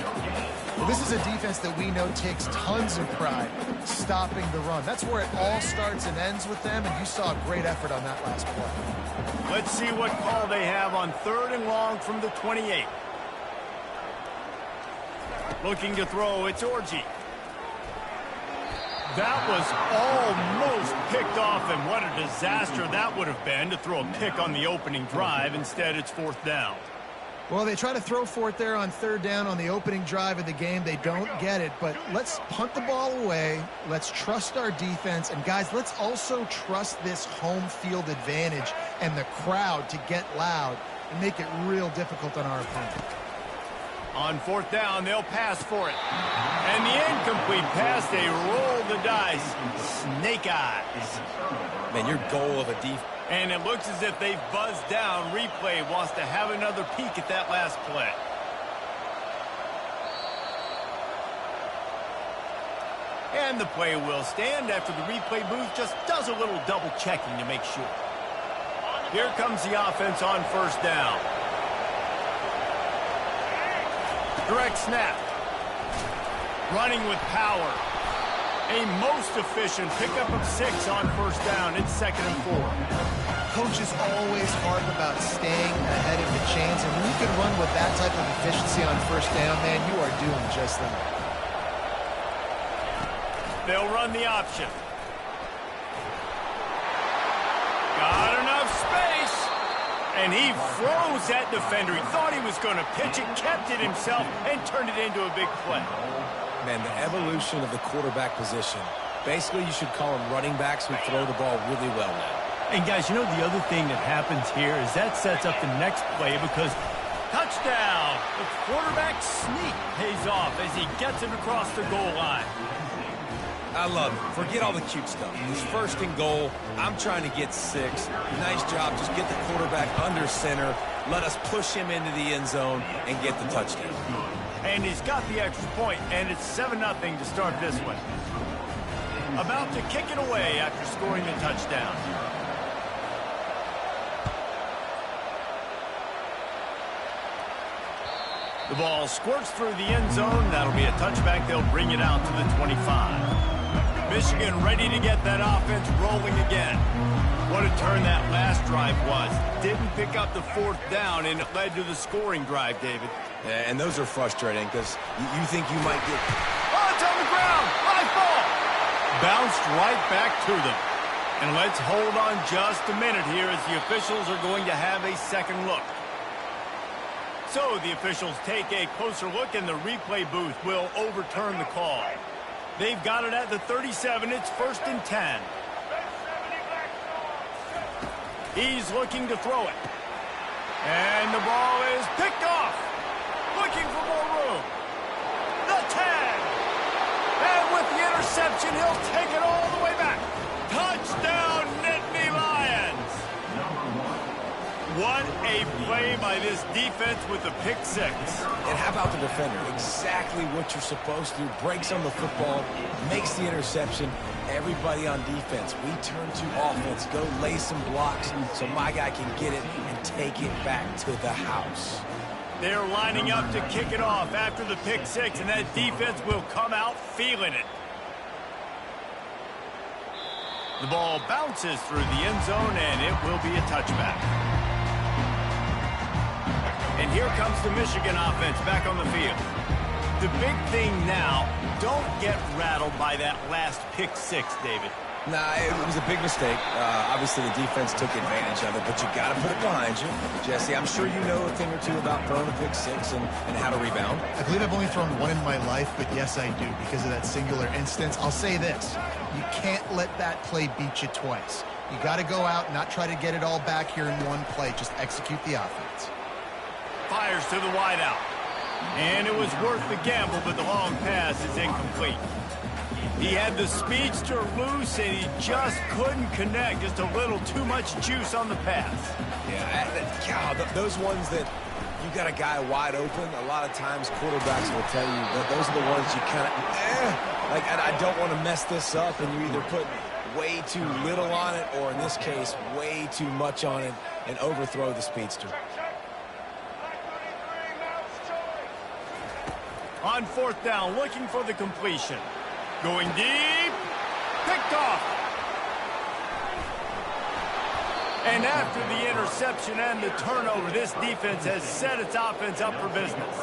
Well, this is a defense that we know takes tons of pride stopping the run. That's where it all starts and ends with them, and you saw a great effort on that last play. Let's see what call they have on 3rd and long from the 28. Looking to throw, it's Orji. That was almost picked off, and what a disaster that would have been to throw a pick on the opening drive. Instead, it's 4th down. Well, they try to throw for it there on 3rd down on the opening drive of the game. They don't get it, but let's punt the ball away. Let's trust our defense. And, guys, let's also trust this home field advantage and the crowd to get loud and make it real difficult on our opponent. On 4th down, they'll pass for it. And the incomplete pass, they roll the dice. Snake eyes. Man, your goal of a defense. And it looks as if they've buzzed down. Replay wants to have another peek at that last play. And the play will stand after the replay booth just does a little double checking to make sure. Here comes the offense on 1st down. Direct snap. Running with power. A most efficient pickup of 6 on 1st down. It's 2nd and 4. Coaches always harp about staying ahead of the chains, and when you can run with that type of efficiency on 1st down, man, you are doing just that. They'll run the option. Got enough space. And he froze that defender. He thought he was going to pitch it, kept it himself, and turned it into a big play. Man, the evolution of the quarterback position. Basically, you should call them running backs who throw the ball really well now. And, guys, you know the other thing that happens here is that sets up the next play because touchdown! The quarterback sneak pays off as he gets it across the goal line. I love it. Forget all the cute stuff. It's 1st and goal. I'm trying to get 6. Nice job. Just get the quarterback under center. Let us push him into the end zone and get the touchdown. And he's got the extra point, and it's 7-0 to start this one. About to kick it away after scoring the touchdown. The ball squirts through the end zone. That'll be a touchback. They'll bring it out to the 25. Michigan ready to get that offense rolling again. What a turn that last drive was. Didn't pick up the 4th down, and it led to the scoring drive, David. Yeah, and those are frustrating because you think you might get... Oh, it's on the ground. High ball. Bounced right back to them. And let's hold on just a minute here as the officials are going to have a second look. So the officials take a closer look, and the replay booth will overturn the call. They've got it at the 37. It's 1st and 10. He's looking to throw it. And the ball is picked off. Looking for more room. The 10. And with the interception, he'll take it all the way back. Touchdown, Nittany Lions. What a play by this defense with the pick 6. And how about the defender? Exactly what you're supposed to do. Breaks on the football, makes the interception. Everybody on defense, we turn to offense. Go lay some blocks so my guy can get it and take it back to the house. They're lining up to kick it off after the pick 6, and that defense will come out feeling it. The ball bounces through the end zone, and it will be a touchback. And here comes the Michigan offense back on the field. The big thing now, don't get rattled by that last pick 6, David. Nah, it was a big mistake. Obviously, the defense took advantage of it, but you got to put it behind you. Jesse, I'm sure you know a thing or two about throwing a pick 6 and how to rebound. I believe I've only thrown one in my life, but yes, I do, because of that singular instance. I'll say this. You can't let that play beat you twice. You got to go out and not try to get it all back here in one play. Just execute the offense. Fires to the wideout. And it was worth the gamble, but the long pass is incomplete. He had the speedster loose, and he just couldn't connect. Just a little too much juice on the pass. Yeah, God, those ones that you got a guy wide open, a lot of times quarterbacks will tell you that those are the ones you kind of, like, I don't want to mess this up, and you either put way too little on it, or in this case, way too much on it, and overthrow the speedster. On 4th down, looking for the completion. Going deep. Picked off. And after the interception and the turnover, this defense has set its offense up for business.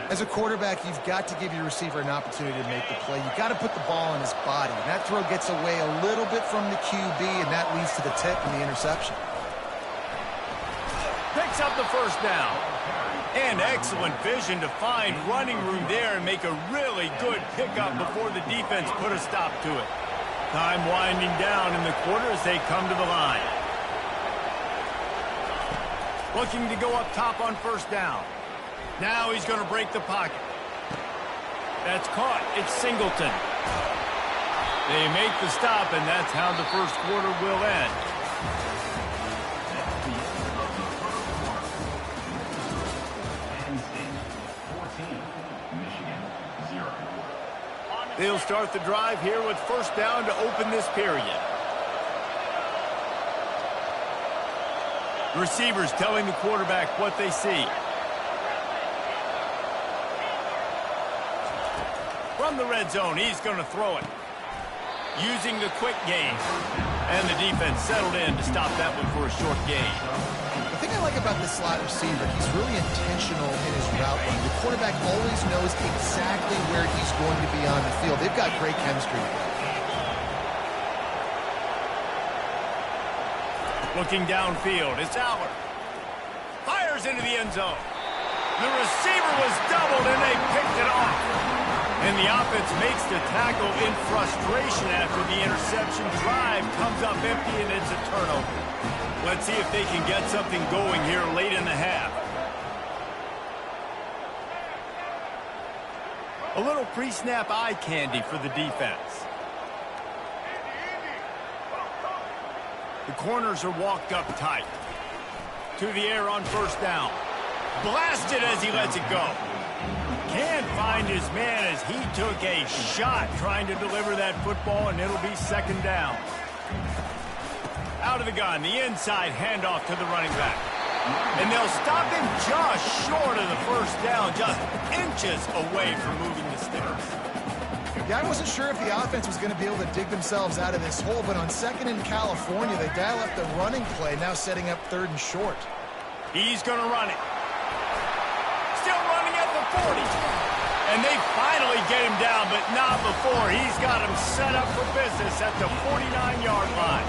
As a quarterback, you've got to give your receiver an opportunity to make the play. You've got to put the ball in his body. And that throw gets away a little bit from the QB, and that leads to the tip and the interception. Picks up the 1st down. And excellent vision to find running room there and make a really good pickup before the defense put a stop to it. Time winding down in the quarter as they come to the line. Looking to go up top on 1st down. Now he's going to break the pocket. That's caught. It's Singleton. They make the stop, and that's how the 1st quarter will end. They'll start the drive here with 1st down to open this period. Receivers telling the quarterback what they see. From the red zone, he's going to throw it. Using the quick game. And the defense settled in to stop that one for a short gain. The thing I like about this slot receiver, he's really intentional in his route running. The quarterback always knows exactly where he's going to be on the field. They've got great chemistry. Looking downfield, it's Aller. Fires into the end zone. The receiver was doubled, and they picked it off. And the offense makes the tackle in frustration after the interception. Drive comes up empty, and it's a turnover. Let's see if they can get something going here late in the half. A little pre-snap eye candy for the defense. The corners are walked up tight. To the air on 1st down. Blasted as he lets it go. Can't find his man as he took a shot trying to deliver that football, and it'll be 2nd down. Out of the gun, the inside handoff to the running back. And they'll stop him just short of the 1st down, just inches away from moving the sticks. Yeah, I wasn't sure if the offense was going to be able to dig themselves out of this hole, but on 2nd in California, they dial up the running play, now setting up 3rd and short. He's going to run it. Still running at the 40. And they finally get him down, but not before. He's got him set up for business at the 49-yard line.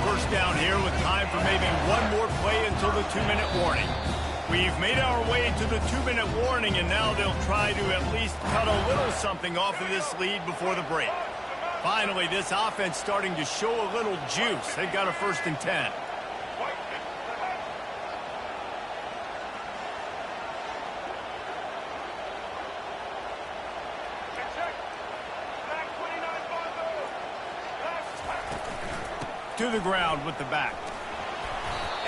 First down here with time for maybe one more play until the 2-minute warning. We've made our way to the 2-minute warning, and now they'll try to at least cut a little something off of this lead before the break. Finally, this offense starting to show a little juice. They've got a 1st and 10. To the ground with the back.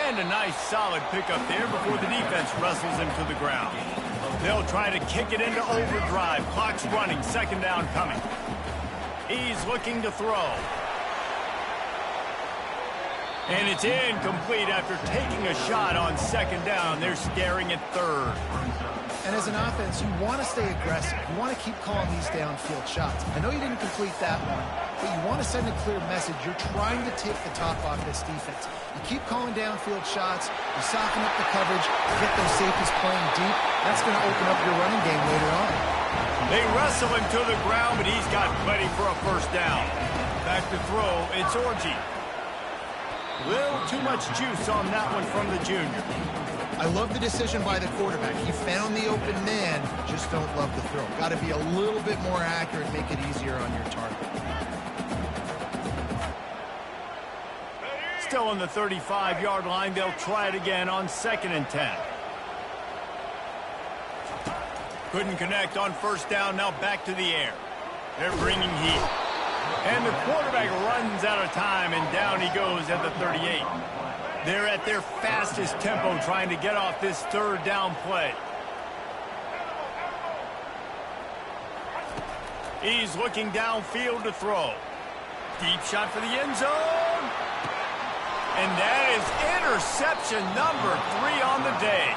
And a nice solid pickup there before the defense wrestles him to the ground. They'll try to kick it into overdrive. Clock's running. 2nd down coming. He's looking to throw. And it's incomplete after taking a shot on 2nd down. They're staring at 3rd. And as an offense, you want to stay aggressive. You want to keep calling these downfield shots. I know you didn't complete that one, but you want to send a clear message. You're trying to take the top off this defense. You keep calling downfield shots. You soften up the coverage. You get those safeties playing deep. That's going to open up your running game later on. They wrestle him to the ground, but he's got plenty for a 1st down. Back to throw, it's Orji. Little too much juice on that one from the junior. I love the decision by the quarterback. He found the open man, just don't love the throw. Got to be a little bit more accurate, make it easier on your target. Still on the 35-yard line, they'll try it again on 2nd and 10. Couldn't connect on 1st down, now back to the air. They're bringing heat. And the quarterback runs out of time, and down he goes at the 38. They're at their fastest tempo trying to get off this 3rd down play. He's looking downfield to throw. Deep shot for the end zone. And that is interception number 3 on the day.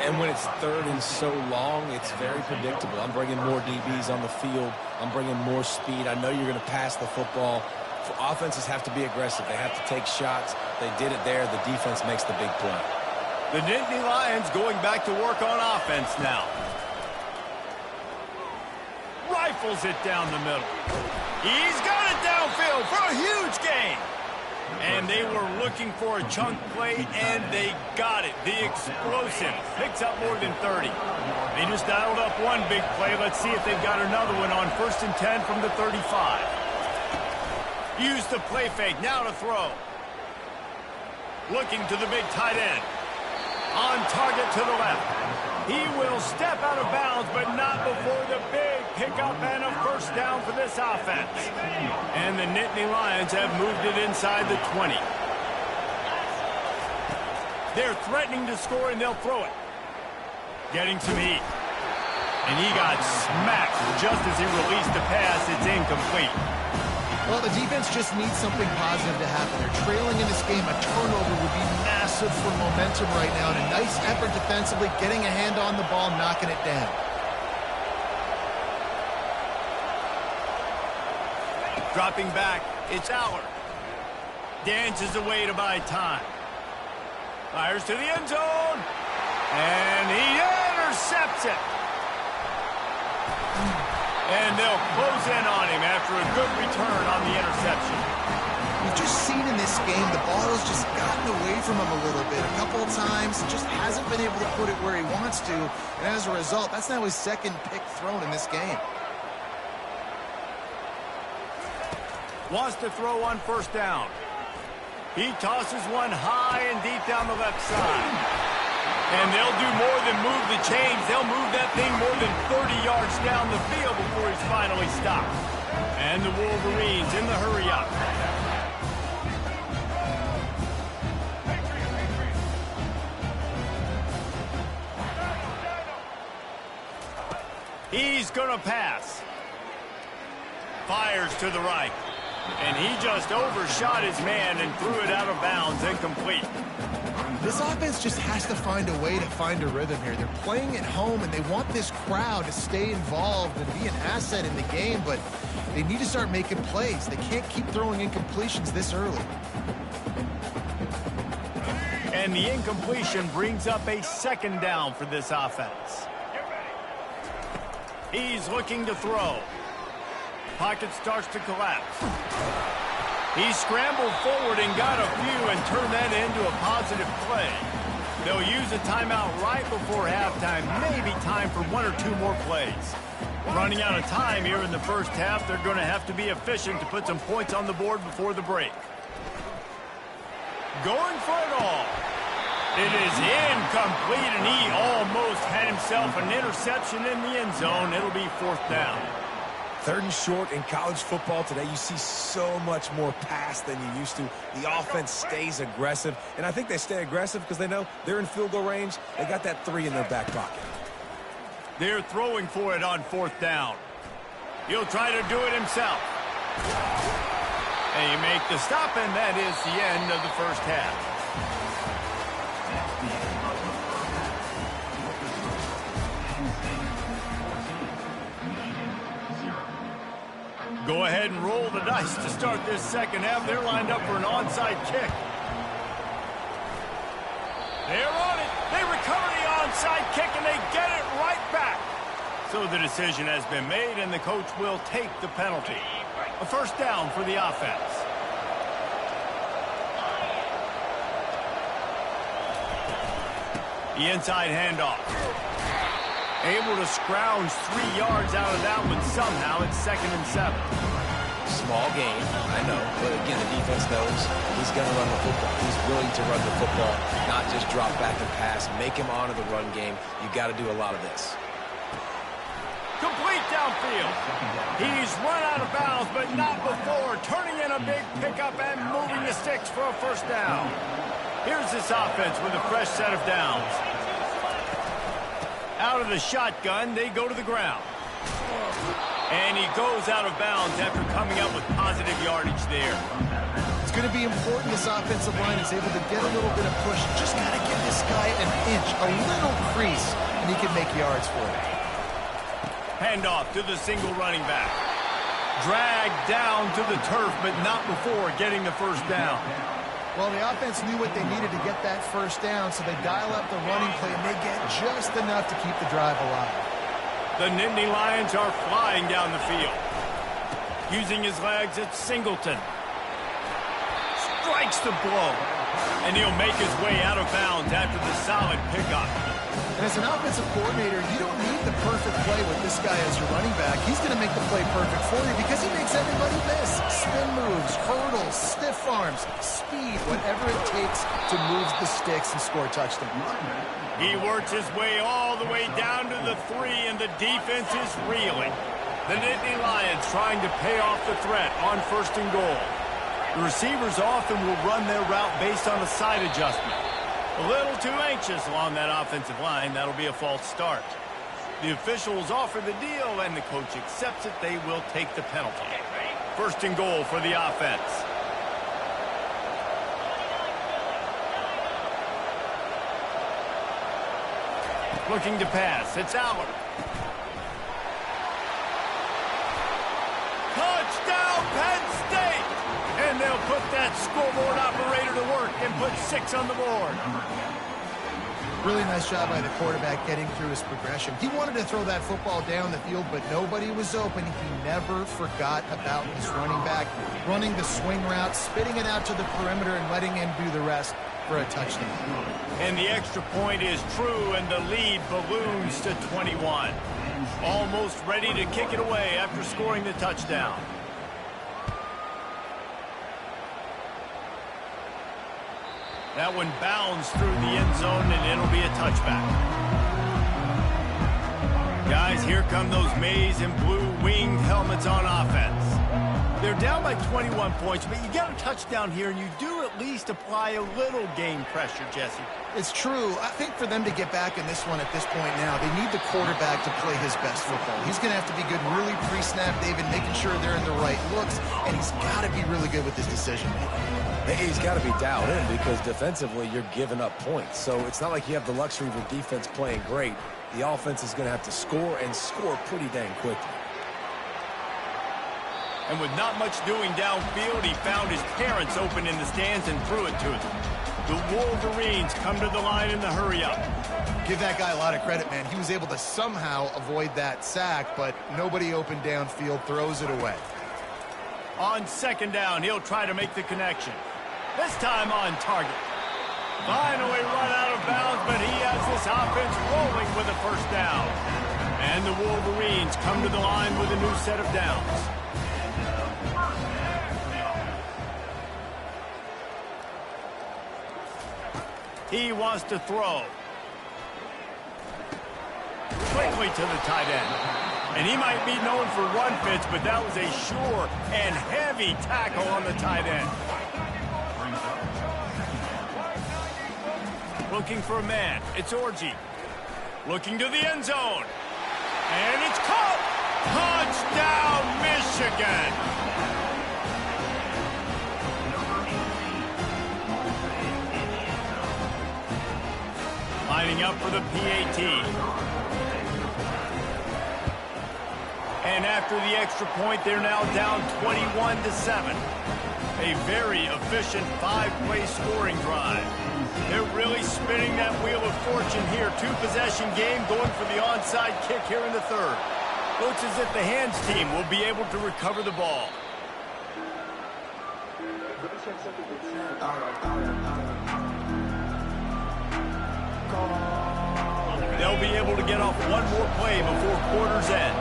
And when it's 3rd and so long, it's very predictable. I'm bringing more DBs on the field. I'm bringing more speed. I know you're going to pass the football. Offenses have to be aggressive. They have to take shots. They did it there. The defense makes the big play. The Nittany Lions going back to work on offense now. Rifles it down the middle. He's got it downfield for a huge gain. And they were looking for a chunk play, and they got it. The explosive picks up more than 30. They just dialed up one big play. Let's see if they've got another one on 1st and 10 from the 35. Use the play fake, now to throw. Looking to the big tight end. On target to the left. He will step out of bounds, but not before the big pickup and a 1st down for this offense. And the Nittany Lions have moved it inside the 20. They're threatening to score, and they'll throw it. Getting some heat. And he got smacked just as he released the pass. It's incomplete. Well, the defense just needs something positive to happen. They're trailing in this game. A turnover would be massive for momentum right now. And a nice effort defensively, getting a hand on the ball, knocking it down. Dropping back, it's Allard. Dances away to buy time. Fires to the end zone. And he intercepts it. And they'll close in on him after a good return on the interception. We've just seen in this game the ball has just gotten away from him a little bit. A couple of times, just hasn't been able to put it where he wants to. And as a result, that's now his 2nd pick thrown in this game. Wants to throw on 1st down. He tosses one high and deep down the left side. And they'll do more than move the chains. They'll move that thing more than 30 yards down the field before he's finally stopped. And the Wolverines in the hurry-up. He's going to pass. Fires to the right. And he just overshot his man and threw it out of bounds, incomplete. This offense just has to find a way to find a rhythm here. They're playing at home, and they want this crowd to stay involved and be an asset in the game, but they need to start making plays. They can't keep throwing incompletions this early. And the incompletion brings up a second down for this offense. He's looking to throw. Pocket starts to collapse. He scrambled forward and got a few and turned that into a positive play. They'll use a timeout right before halftime, maybe time for one or two more plays. Running out of time here in the first half, they're going to have to be efficient to put some points on the board before the break. Going for it all. It is incomplete, and he almost had himself an interception in the end zone. It'll be fourth down. 3rd and short in college football today. You see so much more pass than you used to. The offense stays aggressive, and I think they stay aggressive because they know they're in field goal range. They got that 3 in their back pocket. They're throwing for it on fourth down. He'll try to do it himself. And you make the stop, and that is the end of the first half. Go ahead and roll the dice to start this second half. They're lined up for an onside kick. They're on it. They recover the onside kick, and they get it right back. So the decision has been made, and the coach will take the penalty. A first down for the offense. The inside handoff. Able to scrounge 3 yards out of that one somehow. It's 2nd and 7. Small gain, I know, but again, the defense knows he's going to run the football. He's willing to run the football, not just drop back and pass, make him honor the run game. You got to do a lot of this. Complete downfield. He's run out of bounds, but not before. Turning in a big pickup and moving the sticks for a first down. Here's this offense with a fresh set of downs. Out of the shotgun, they go to the ground. And he goes out of bounds after coming up with positive yardage there. It's going to be important this offensive line is able to get a little bit of push. Just got to give this guy an inch, a little crease, and he can make yards for it. Handoff to the single running back. Dragged down to the turf, but not before getting the first down. Well, the offense knew what they needed to get that first down, so they dial up the running play, and they get just enough to keep the drive alive. The Nittany Lions are flying down the field. Using his legs, it's Singleton. Strikes the blow. And he'll make his way out of bounds after the solid pickup. And as an offensive coordinator, you don't need the perfect play with this guy as your running back. He's going to make the play perfect for you because he makes everybody miss. Spin moves, hurdles, stiff arms, speed, whatever it takes to move the sticks and score touchdowns. He works his way all the way down to the 3, and the defense is reeling. The Nittany Lions trying to pay off the threat on 1st and goal. The receivers often will run their route based on a side adjustment. A little too anxious along that offensive line. That'll be a false start. The officials offer the deal, and the coach accepts it. They will take the penalty. 1st and goal for the offense. Looking to pass. It's Allen. Touchdown, Penn State! And they'll put that scoreboard operator to work and put 6 on the board. Really nice job by the quarterback getting through his progression. He wanted to throw that football down the field, but nobody was open. He never forgot about his running back, running the swing route, spitting it out to the perimeter, and letting him do the rest for a touchdown. And the extra point is true, and the lead balloons to 21. Almost ready to kick it away after scoring the touchdown. That one bounds through the end zone, and it'll be a touchback. Guys, here come those maize and blue winged helmets on offense. They're down by 21 points, but you get a touchdown here, and you do at least apply a little game pressure, Jesse. It's true. I think for them to get back in this one at this point now, they need the quarterback to play his best football. He's going to have to be good really pre-snap, David, making sure they're in the right looks, and he's got to be really good with his decision-making. He's got to be dialed in because defensively you're giving up points. So it's not like you have the luxury of your defense playing great. The offense is going to have to score and score pretty dang quickly. And with not much doing downfield, he found his parents open in the stands and threw it to them. The Wolverines come to the line in the hurry-up. Give that guy a lot of credit, man. He was able to somehow avoid that sack, but nobody open downfield, throws it away. On second down, he'll try to make the connection. This time on target. Finally run out of bounds, but he has this offense rolling with a first down. And the Wolverines come to the line with a new set of downs. He wants to throw. Quickly to the tight end. And he might be known for run fits, but that was a sure and heavy tackle on the tight end. Looking for a man. It's Orji. Looking to the end zone. And it's caught. Touchdown, Michigan. Lining up for the PAT. And after the extra point, they're now down 21-7. A very efficient five-play scoring drive. They're really spinning that wheel of fortune here. Two-possession game going for the onside kick here in the third. Looks as if the hands team will be able to recover the ball. They'll be able to get off one more play before quarter's end.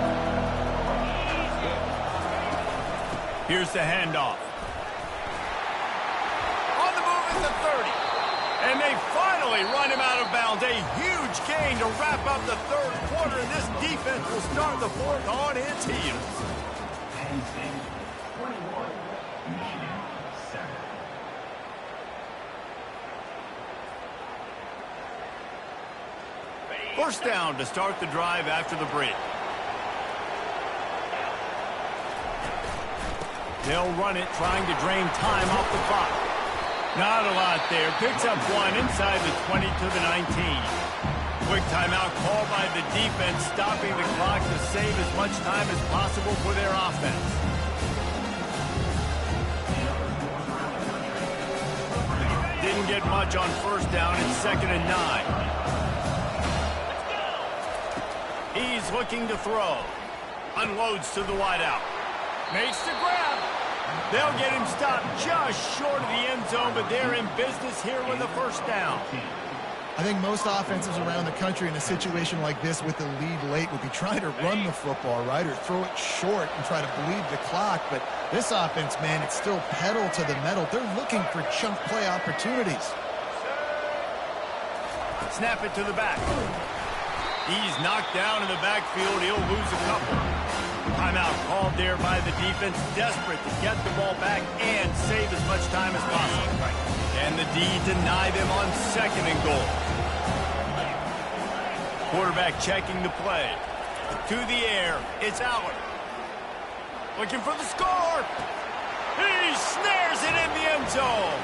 Here's the handoff. On the move is the 30. And they finally run him out of bounds. A huge gain to wrap up the third quarter. And this defense will start the fourth on its heels. Penn State 21, Michigan 7. First down to start the drive after the break. They'll run it, trying to drain time off the clock. Not a lot there. Picks up one inside the 20 to the 19. Quick timeout called by the defense, stopping the clock to save as much time as possible for their offense. Didn't get much on first down. It's 2nd and 9. He's looking to throw. Unloads to the wideout. Makes the grab. They'll get him stopped just short of the end zone, but they're in business here with a first down. I think most offenses around the country in a situation like this with the lead late would be trying to run the football, right, or throw it short and try to bleed the clock. But this offense, man, it's still pedal to the metal. They're looking for chunk play opportunities. Snap it to the back. He's knocked down in the backfield. He'll lose a couple. Timeout called there by the defense, desperate to get the ball back and save as much time as possible. And the D deny them on 2nd and goal. Quarterback checking the play. To the air, it's Allen. Looking for the score. He snares it in the end zone.